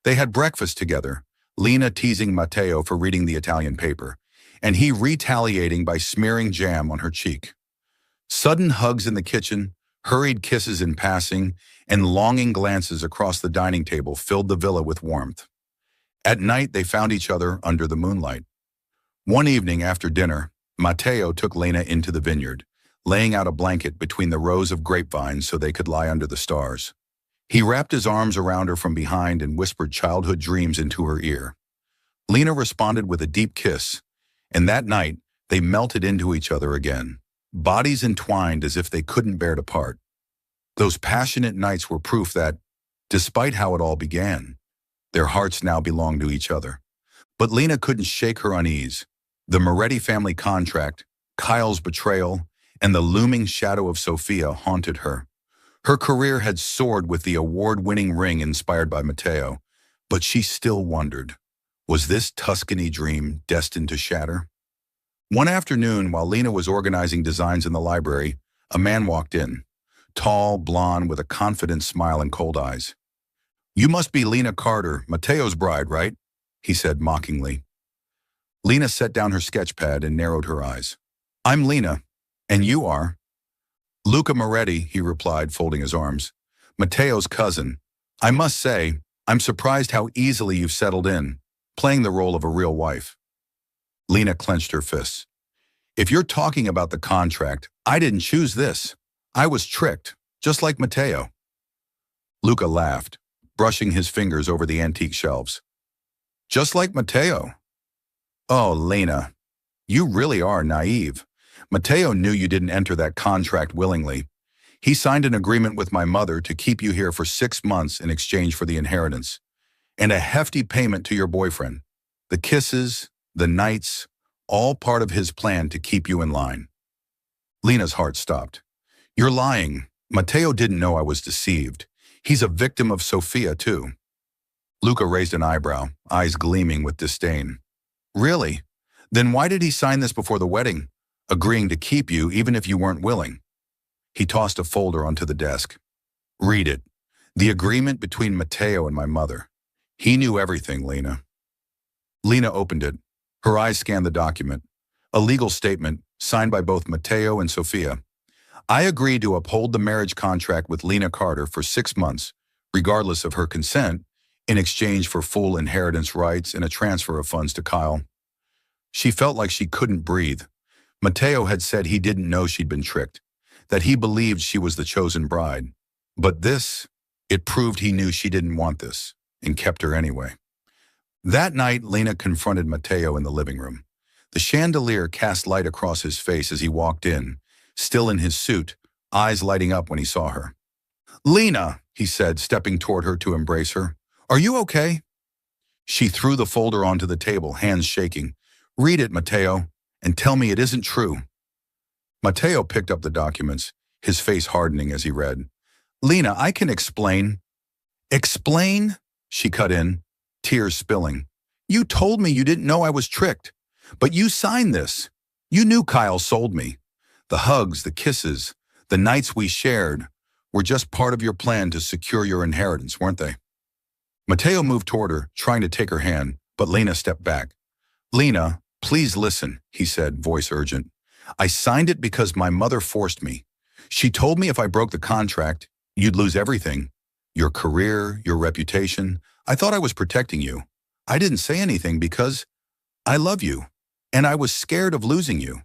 They had breakfast together, Lena teasing Matteo for reading the Italian paper, and he retaliating by smearing jam on her cheek. Sudden hugs in the kitchen, hurried kisses in passing, and longing glances across the dining table filled the villa with warmth. At night, they found each other under the moonlight. One evening after dinner, Matteo took Lena into the vineyard, laying out a blanket between the rows of grapevines so they could lie under the stars. He wrapped his arms around her from behind and whispered childhood dreams into her ear. Lena responded with a deep kiss, and that night, they melted into each other again, bodies entwined as if they couldn't bear to part. Those passionate nights were proof that, despite how it all began, their hearts now belonged to each other. But Lena couldn't shake her unease. The Moretti family contract, Kyle's betrayal, and the looming shadow of Sofia haunted her. Her career had soared with the award-winning ring inspired by Matteo, but she still wondered, was this Tuscany dream destined to shatter? One afternoon, while Lena was organizing designs in the library, a man walked in, tall, blonde, with a confident smile and cold eyes. "You must be Lena Carter, Matteo's bride, right?" he said mockingly. Lena set down her sketch pad and narrowed her eyes. "I'm Lena, and you are?" "Luca Moretti," he replied, folding his arms. "Matteo's cousin. I must say, I'm surprised how easily you've settled in, playing the role of a real wife." Lena clenched her fists. "If you're talking about the contract, I didn't choose this. I was tricked, just like Matteo." Luca laughed, brushing his fingers over the antique shelves. "Just like Matteo? Oh, Lena, you really are naive. Matteo knew you didn't enter that contract willingly. He signed an agreement with my mother to keep you here for 6 months in exchange for the inheritance, and a hefty payment to your boyfriend. The kisses, the nights, all part of his plan to keep you in line." Lena's heart stopped. "You're lying. Matteo didn't know I was deceived. He's a victim of Sofia, too." Luca raised an eyebrow, eyes gleaming with disdain. "Really? Then why did he sign this before the wedding, agreeing to keep you even if you weren't willing?" He tossed a folder onto the desk. "Read it. The agreement between Matteo and my mother. He knew everything, Lena." Lena opened it. Her eyes scanned the document. A legal statement signed by both Matteo and Sofia. "I agree to uphold the marriage contract with Lena Carter for 6 months, regardless of her consent, in exchange for full inheritance rights and a transfer of funds to Kyle." She felt like she couldn't breathe. Matteo had said he didn't know she'd been tricked, that he believed she was the chosen bride. But this, it proved he knew she didn't want this, and kept her anyway. That night, Lena confronted Matteo in the living room. The chandelier cast light across his face as he walked in, still in his suit, eyes lighting up when he saw her. "Lena," he said, stepping toward her to embrace her. "Are you okay?" She threw the folder onto the table, hands shaking. "Read it, Matteo, and tell me it isn't true." Matteo picked up the documents, his face hardening as he read. "Lena, I can explain." "Explain?" she cut in, tears spilling. "You told me you didn't know I was tricked, but you signed this. You knew Kyle sold me. The hugs, the kisses, the nights we shared were just part of your plan to secure your inheritance, weren't they?" Matteo moved toward her, trying to take her hand, but Lena stepped back. "Lena, please listen," he said, voice urgent. "I signed it because my mother forced me. She told me if I broke the contract, you'd lose everything. Your career, your reputation. I thought I was protecting you. I didn't say anything because I love you, and I was scared of losing you."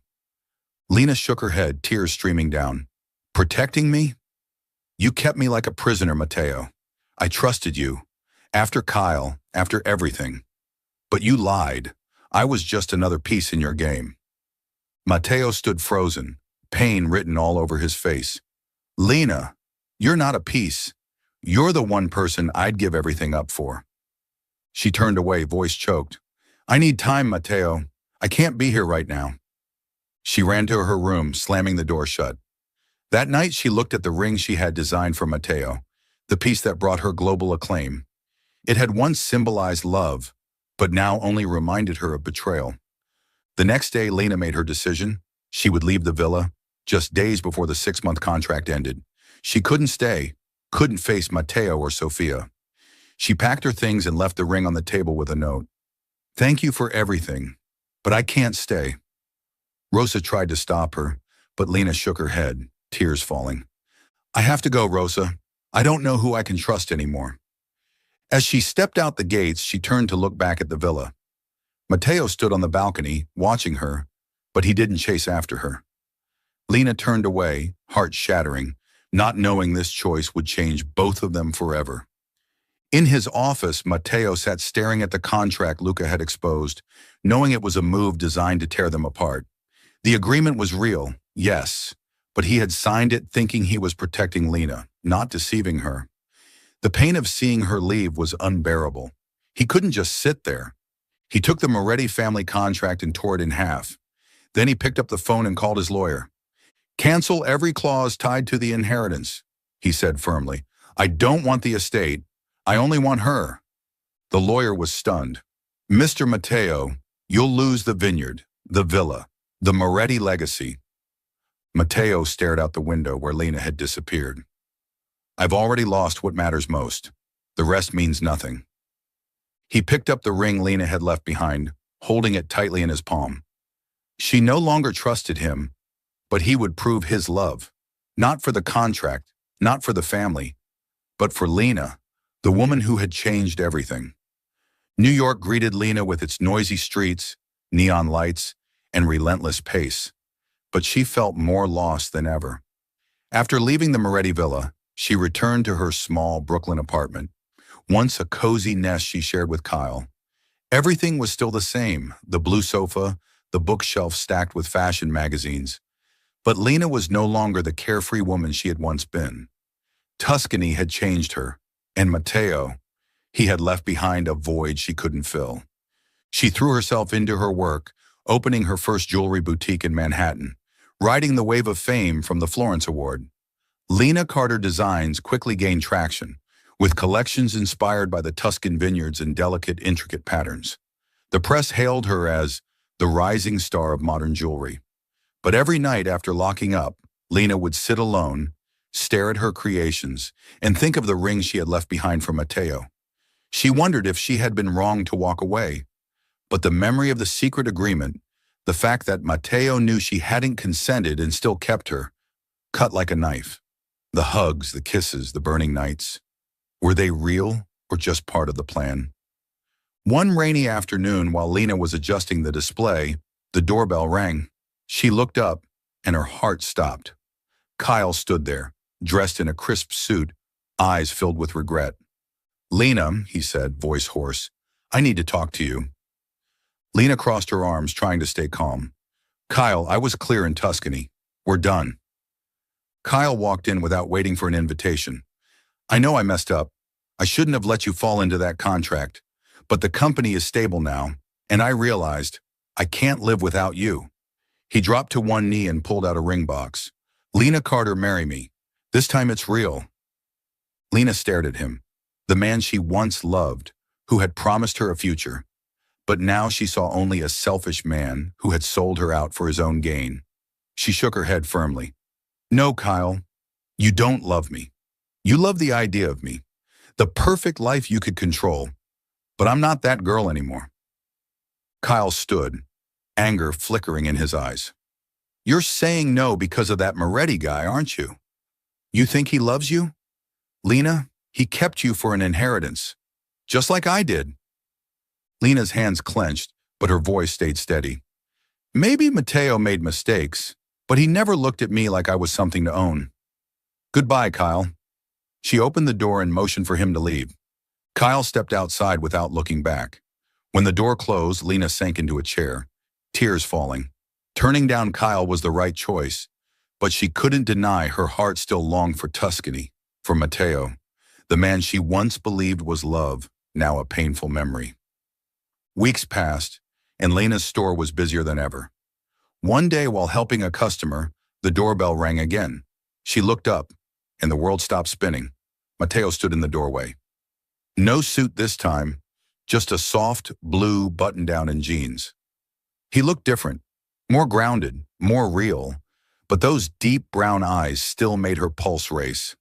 Lena shook her head, tears streaming down. "Protecting me? You kept me like a prisoner, Matteo. I trusted you. After Kyle, after everything. But you lied. I was just another piece in your game." Matteo stood frozen, pain written all over his face. "Lena, you're not a piece. You're the one person I'd give everything up for." She turned away, voice choked. "I need time, Matteo. I can't be here right now." She ran to her room, slamming the door shut. That night, she looked at the ring she had designed for Matteo, the piece that brought her global acclaim. It had once symbolized love, but now only reminded her of betrayal. The next day, Lena made her decision. She would leave the villa, just days before the 6-month contract ended. She couldn't stay, couldn't face Mateo or Sofia. She packed her things and left the ring on the table with a note. "Thank you for everything, but I can't stay." Rosa tried to stop her, but Lena shook her head, tears falling. "I have to go, Rosa. I don't know who I can trust anymore." As she stepped out the gates, she turned to look back at the villa. Mateo stood on the balcony, watching her, but he didn't chase after her. Lena turned away, heart shattering, not knowing this choice would change both of them forever. In his office, Mateo sat staring at the contract Luca had exposed, knowing it was a move designed to tear them apart. The agreement was real, yes, but he had signed it thinking he was protecting Lena, not deceiving her. The pain of seeing her leave was unbearable. He couldn't just sit there. He took the Moretti family contract and tore it in half. Then he picked up the phone and called his lawyer. "Cancel every clause tied to the inheritance," he said firmly. "I don't want the estate. I only want her." The lawyer was stunned. "Mr. Mateo, you'll lose the vineyard, the villa, the Moretti legacy." Mateo stared out the window where Lena had disappeared. "I've already lost what matters most. The rest means nothing." He picked up the ring Lena had left behind, holding it tightly in his palm. She no longer trusted him, but he would prove his love. Not for the contract, not for the family, but for Lena, the woman who had changed everything. New York greeted Lena with its noisy streets, neon lights, and relentless pace, but she felt more lost than ever. After leaving the Moretti villa, she returned to her small Brooklyn apartment, once a cozy nest she shared with Kyle. Everything was still the same, the blue sofa, the bookshelf stacked with fashion magazines. But Lena was no longer the carefree woman she had once been. Tuscany had changed her, and Mateo, he had left behind a void she couldn't fill. She threw herself into her work, opening her first jewelry boutique in Manhattan, riding the wave of fame from the Florence Award. Lena Carter Designs quickly gained traction, with collections inspired by the Tuscan vineyards and delicate, intricate patterns. The press hailed her as the rising star of modern jewelry. But every night after locking up, Lena would sit alone, stare at her creations, and think of the ring she had left behind for Mateo. She wondered if she had been wrong to walk away. But the memory of the secret agreement, the fact that Mateo knew she hadn't consented and still kept her, cut like a knife. The hugs, the kisses, the burning nights. Were they real or just part of the plan? One rainy afternoon, while Lena was adjusting the display, the doorbell rang. She looked up, and her heart stopped. Kyle stood there, dressed in a crisp suit, eyes filled with regret. "Lena," he said, voice hoarse, "I need to talk to you." Lena crossed her arms, trying to stay calm. "Kyle, I was clear in Tuscany. We're done." Kyle walked in without waiting for an invitation. "I know I messed up. I shouldn't have let you fall into that contract. But the company is stable now, and I realized I can't live without you." He dropped to one knee and pulled out a ring box. "Lena Carter, marry me. This time it's real." Lena stared at him, the man she once loved, who had promised her a future. But now she saw only a selfish man who had sold her out for his own gain. She shook her head firmly. "No, Kyle, you don't love me. You love the idea of me, the perfect life you could control. But I'm not that girl anymore." Kyle stood, anger flickering in his eyes. "You're saying no because of that Moretti guy, aren't you? You think he loves you? Lena, he kept you for an inheritance, just like I did." Lena's hands clenched, but her voice stayed steady. "Maybe Mateo made mistakes, but he never looked at me like I was something to own. Goodbye, Kyle." She opened the door and motioned for him to leave. Kyle stepped outside without looking back. When the door closed, Lena sank into a chair, tears falling. Turning down Kyle was the right choice, but she couldn't deny her heart still longed for Tuscany, for Mateo, the man she once believed was love, now a painful memory. Weeks passed, and Lena's store was busier than ever. One day, while helping a customer, the doorbell rang again. She looked up, and the world stopped spinning. Mateo stood in the doorway. No suit this time, just a soft blue button-down and jeans. He looked different, more grounded, more real, but those deep brown eyes still made her pulse race.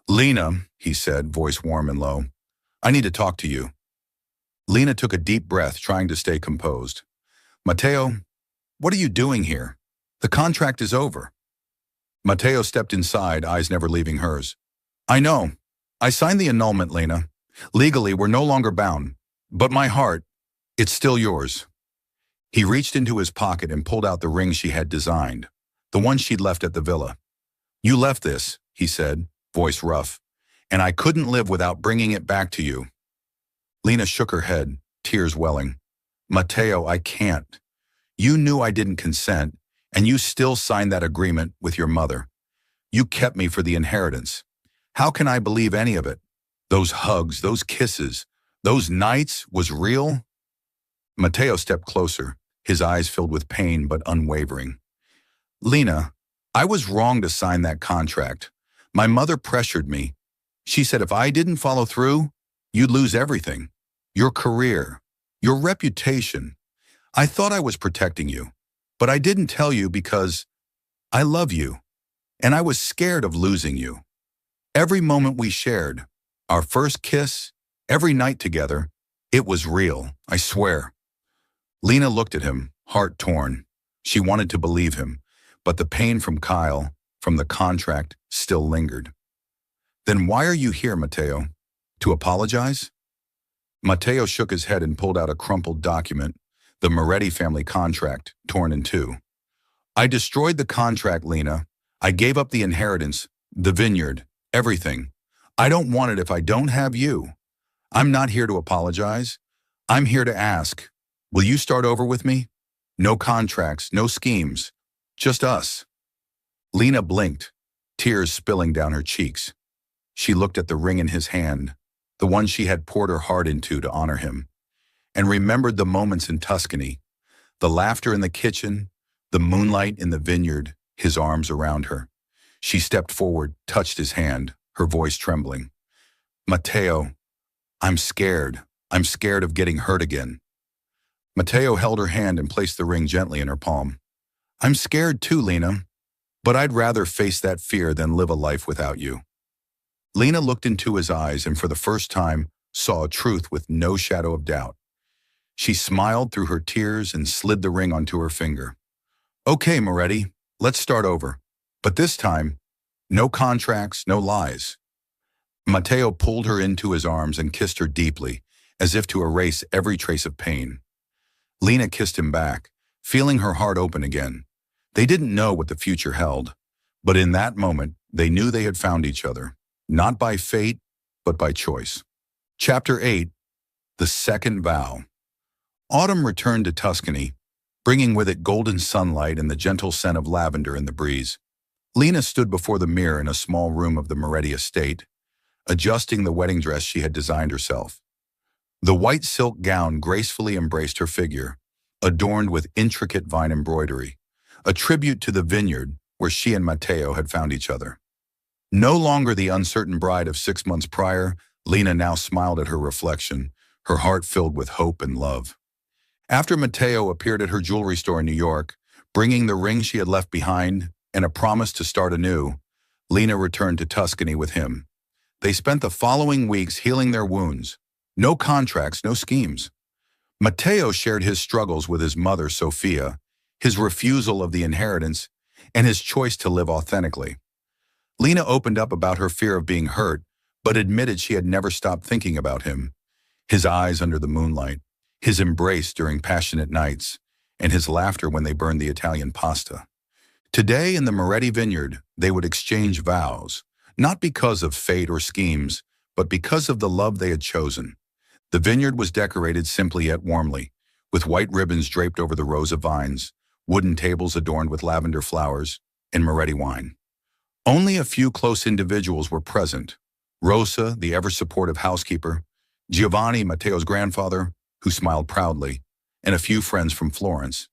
Lena, he said, voice warm and low, I need to talk to you. Lena took a deep breath, trying to stay composed. Mateo, what are you doing here? The contract is over. Mateo stepped inside, eyes never leaving hers. I know. I signed the annulment, Lena. Legally, we're no longer bound. But my heart, it's still yours. He reached into his pocket and pulled out the ring she had designed, the one she'd left at the villa. You left this, he said, voice rough, and I couldn't live without bringing it back to you. Lena shook her head, tears welling. Mateo, I can't. You knew I didn't consent, and you still signed that agreement with your mother. You kept me for the inheritance. How can I believe any of it? Those hugs, those kisses, those nights was real? Mateo stepped closer, his eyes filled with pain but unwavering. Lena, I was wrong to sign that contract. My mother pressured me. She said if I didn't follow through, you'd lose everything. Your career, your reputation. I thought I was protecting you, but I didn't tell you because I love you, and I was scared of losing you. Every moment we shared, our first kiss, every night together, it was real, I swear. Lena looked at him, heart torn. She wanted to believe him, but the pain from Kyle, from the contract, still lingered. Then why are you here, Mateo? To apologize? Mateo shook his head and pulled out a crumpled document, the Moretti family contract, torn in two. I destroyed the contract, Lena. I gave up the inheritance, the vineyard, everything. I don't want it if I don't have you. I'm not here to apologize. I'm here to ask, will you start over with me? No contracts, no schemes, just us. Lena blinked, tears spilling down her cheeks. She looked at the ring in his hand, the one she had poured her heart into to honor him, and remembered the moments in Tuscany, the laughter in the kitchen, the moonlight in the vineyard, his arms around her. She stepped forward, touched his hand, her voice trembling. Mateo, I'm scared. I'm scared of getting hurt again. Mateo held her hand and placed the ring gently in her palm. I'm scared too, Lena, but I'd rather face that fear than live a life without you. Lena looked into his eyes and for the first time saw a truth with no shadow of doubt. She smiled through her tears and slid the ring onto her finger. Okay, Moretti, let's start over. But this time, no contracts, no lies. Mateo pulled her into his arms and kissed her deeply, as if to erase every trace of pain. Lena kissed him back, feeling her heart open again. They didn't know what the future held, but in that moment, they knew they had found each other. Not by fate, but by choice. Chapter 8, The Second Vow. Autumn returned to Tuscany, bringing with it golden sunlight and the gentle scent of lavender in the breeze. Lena stood before the mirror in a small room of the Moretti estate, adjusting the wedding dress she had designed herself. The white silk gown gracefully embraced her figure, adorned with intricate vine embroidery, a tribute to the vineyard where she and Mateo had found each other. No longer the uncertain bride of 6 months prior, Lena now smiled at her reflection, her heart filled with hope and love. After Mateo appeared at her jewelry store in New York, bringing the ring she had left behind and a promise to start anew, Lena returned to Tuscany with him. They spent the following weeks healing their wounds. No contracts, no schemes. Mateo shared his struggles with his mother, Sophia, his refusal of the inheritance, and his choice to live authentically. Lena opened up about her fear of being hurt, but admitted she had never stopped thinking about him. His eyes under the moonlight, his embrace during passionate nights, and his laughter when they burned the Italian pasta. Today in the Moretti vineyard, they would exchange vows, not because of fate or schemes, but because of the love they had chosen. The vineyard was decorated simply yet warmly, with white ribbons draped over the rows of vines, wooden tables adorned with lavender flowers, and Moretti wine. Only a few close individuals were present. Rosa, the ever-supportive housekeeper, Giovanni, Matteo's grandfather, who smiled proudly, and a few friends from Florence.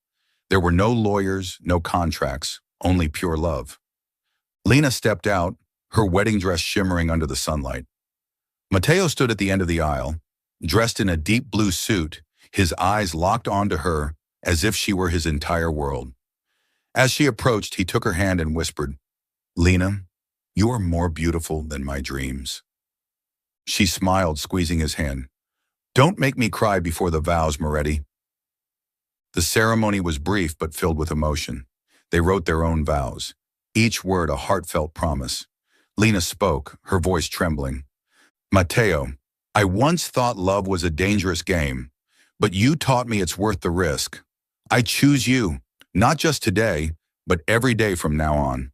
There were no lawyers, no contracts, only pure love. Lena stepped out, her wedding dress shimmering under the sunlight. Matteo stood at the end of the aisle, dressed in a deep blue suit, his eyes locked onto her as if she were his entire world. As she approached, he took her hand and whispered, Lena, You are more beautiful than my dreams. She smiled, squeezing his hand. Don't make me cry before the vows, Moretti. The ceremony was brief but filled with emotion. They wrote their own vows, each word a heartfelt promise. Lena spoke, her voice trembling. Matteo, I once thought love was a dangerous game, but you taught me it's worth the risk. I choose you, not just today, but every day from now on.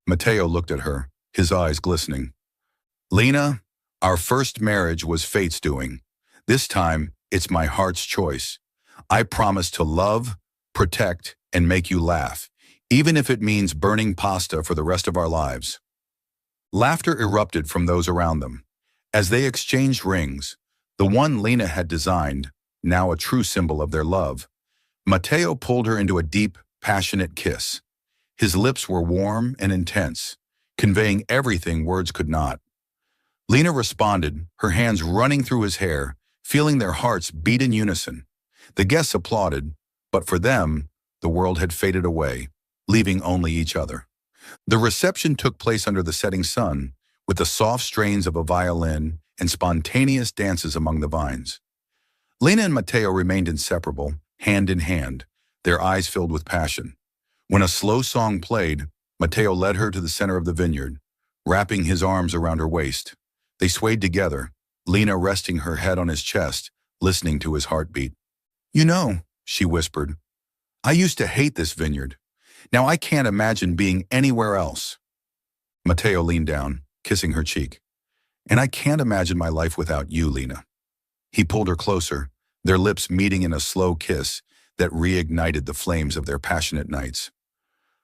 Matteo looked at her, his eyes glistening. Lena, our first marriage was fate's doing. This time, it's my heart's choice. I promise to love, protect, and make you laugh, even if it means burning pasta for the rest of our lives. Laughter erupted from those around them. As they exchanged rings, the one Lena had designed, now a true symbol of their love, Matteo pulled her into a deep, passionate kiss. His lips were warm and intense, conveying everything words could not. Lena responded, her hands running through his hair, feeling their hearts beat in unison. The guests applauded, but for them, the world had faded away, leaving only each other. The reception took place under the setting sun, with the soft strains of a violin and spontaneous dances among the vines. Lena and Matteo remained inseparable, hand in hand, their eyes filled with passion. When a slow song played, Matteo led her to the center of the vineyard, wrapping his arms around her waist. They swayed together, Lena resting her head on his chest, listening to his heartbeat. You know, she whispered, I used to hate this vineyard. Now I can't imagine being anywhere else. Matteo leaned down, kissing her cheek. And I can't imagine my life without you, Lena. He pulled her closer, their lips meeting in a slow kiss that reignited the flames of their passionate nights.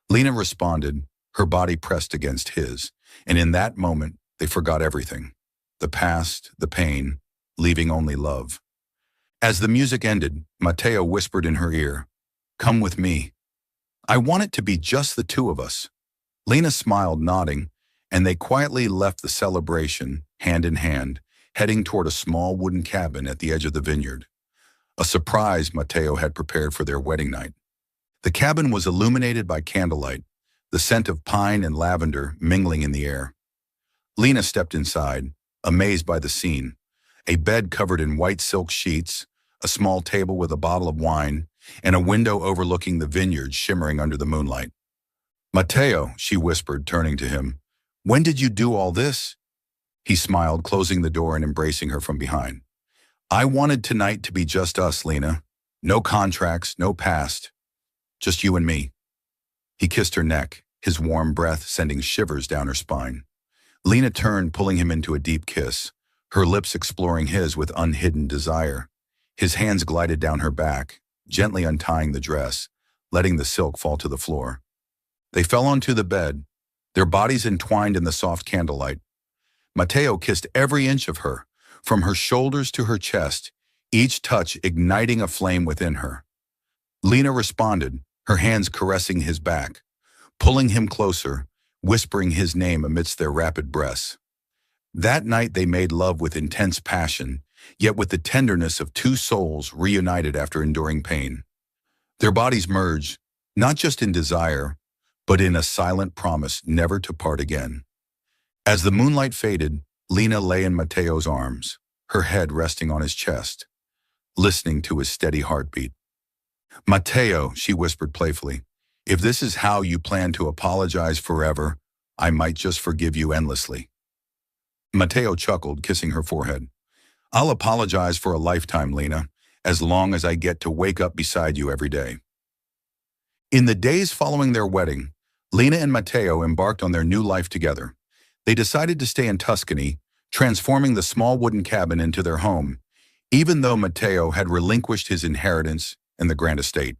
Lena responded, her body pressed against his, and in that moment, they forgot everything. The past, the pain, leaving only love. As the music ended, Matteo whispered in her ear, Come with me. I want it to be just the two of us. Lena smiled, nodding, and they quietly left the celebration, hand in hand, heading toward a small wooden cabin at the edge of the vineyard. A surprise Matteo had prepared for their wedding night. The cabin was illuminated by candlelight, the scent of pine and lavender mingling in the air. Lena stepped inside, amazed by the scene. A bed covered in white silk sheets, a small table with a bottle of wine, and a window overlooking the vineyard shimmering under the moonlight. Matteo, she whispered, turning to him, when did you do all this? He smiled, closing the door and embracing her from behind. I wanted tonight to be just us, Lena. No contracts, no past. Just you and me. He kissed her neck, his warm breath sending shivers down her spine. Lena turned, pulling him into a deep kiss, her lips exploring his with unhidden desire. His hands glided down her back, gently untying the dress, letting the silk fall to the floor. They fell onto the bed, their bodies entwined in the soft candlelight. Matteo kissed every inch of her, from her shoulders to her chest, each touch igniting a flame within her. Lena responded, her hands caressing his back, pulling him closer, whispering his name amidst their rapid breaths. That night they made love with intense passion, yet with the tenderness of two souls reunited after enduring pain. Their bodies merged, not just in desire, but in a silent promise never to part again. As the moonlight faded, Lena lay in Matteo's arms, her head resting on his chest, listening to his steady heartbeat. Matteo, she whispered playfully, if this is how you plan to apologize forever, I might just forgive you endlessly. Matteo chuckled, kissing her forehead. I'll apologize for a lifetime, Lena, as long as I get to wake up beside you every day. In the days following their wedding, Lena and Matteo embarked on their new life together. They decided to stay in Tuscany, transforming the small wooden cabin into their home, even though Matteo had relinquished his inheritance and the grand estate.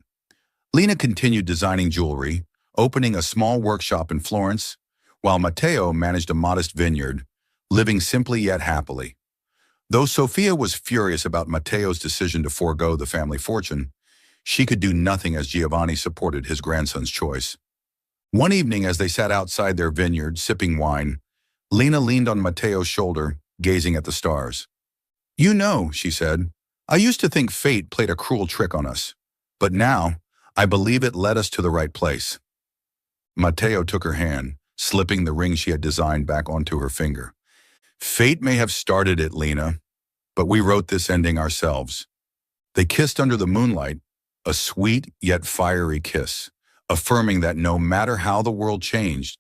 Lena continued designing jewelry, opening a small workshop in Florence, while Matteo managed a modest vineyard, living simply yet happily. Though Sofia was furious about Matteo's decision to forego the family fortune, she could do nothing as Giovanni supported his grandson's choice. One evening as they sat outside their vineyard, sipping wine, Lena leaned on Matteo's shoulder, gazing at the stars. You know, she said, I used to think fate played a cruel trick on us, but now I believe it led us to the right place. Matteo took her hand, slipping the ring she had designed back onto her finger. Fate may have started it, Lena, but we wrote this ending ourselves. They kissed under the moonlight, a sweet yet fiery kiss, affirming that no matter how the world changed,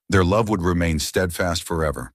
their love would remain steadfast forever.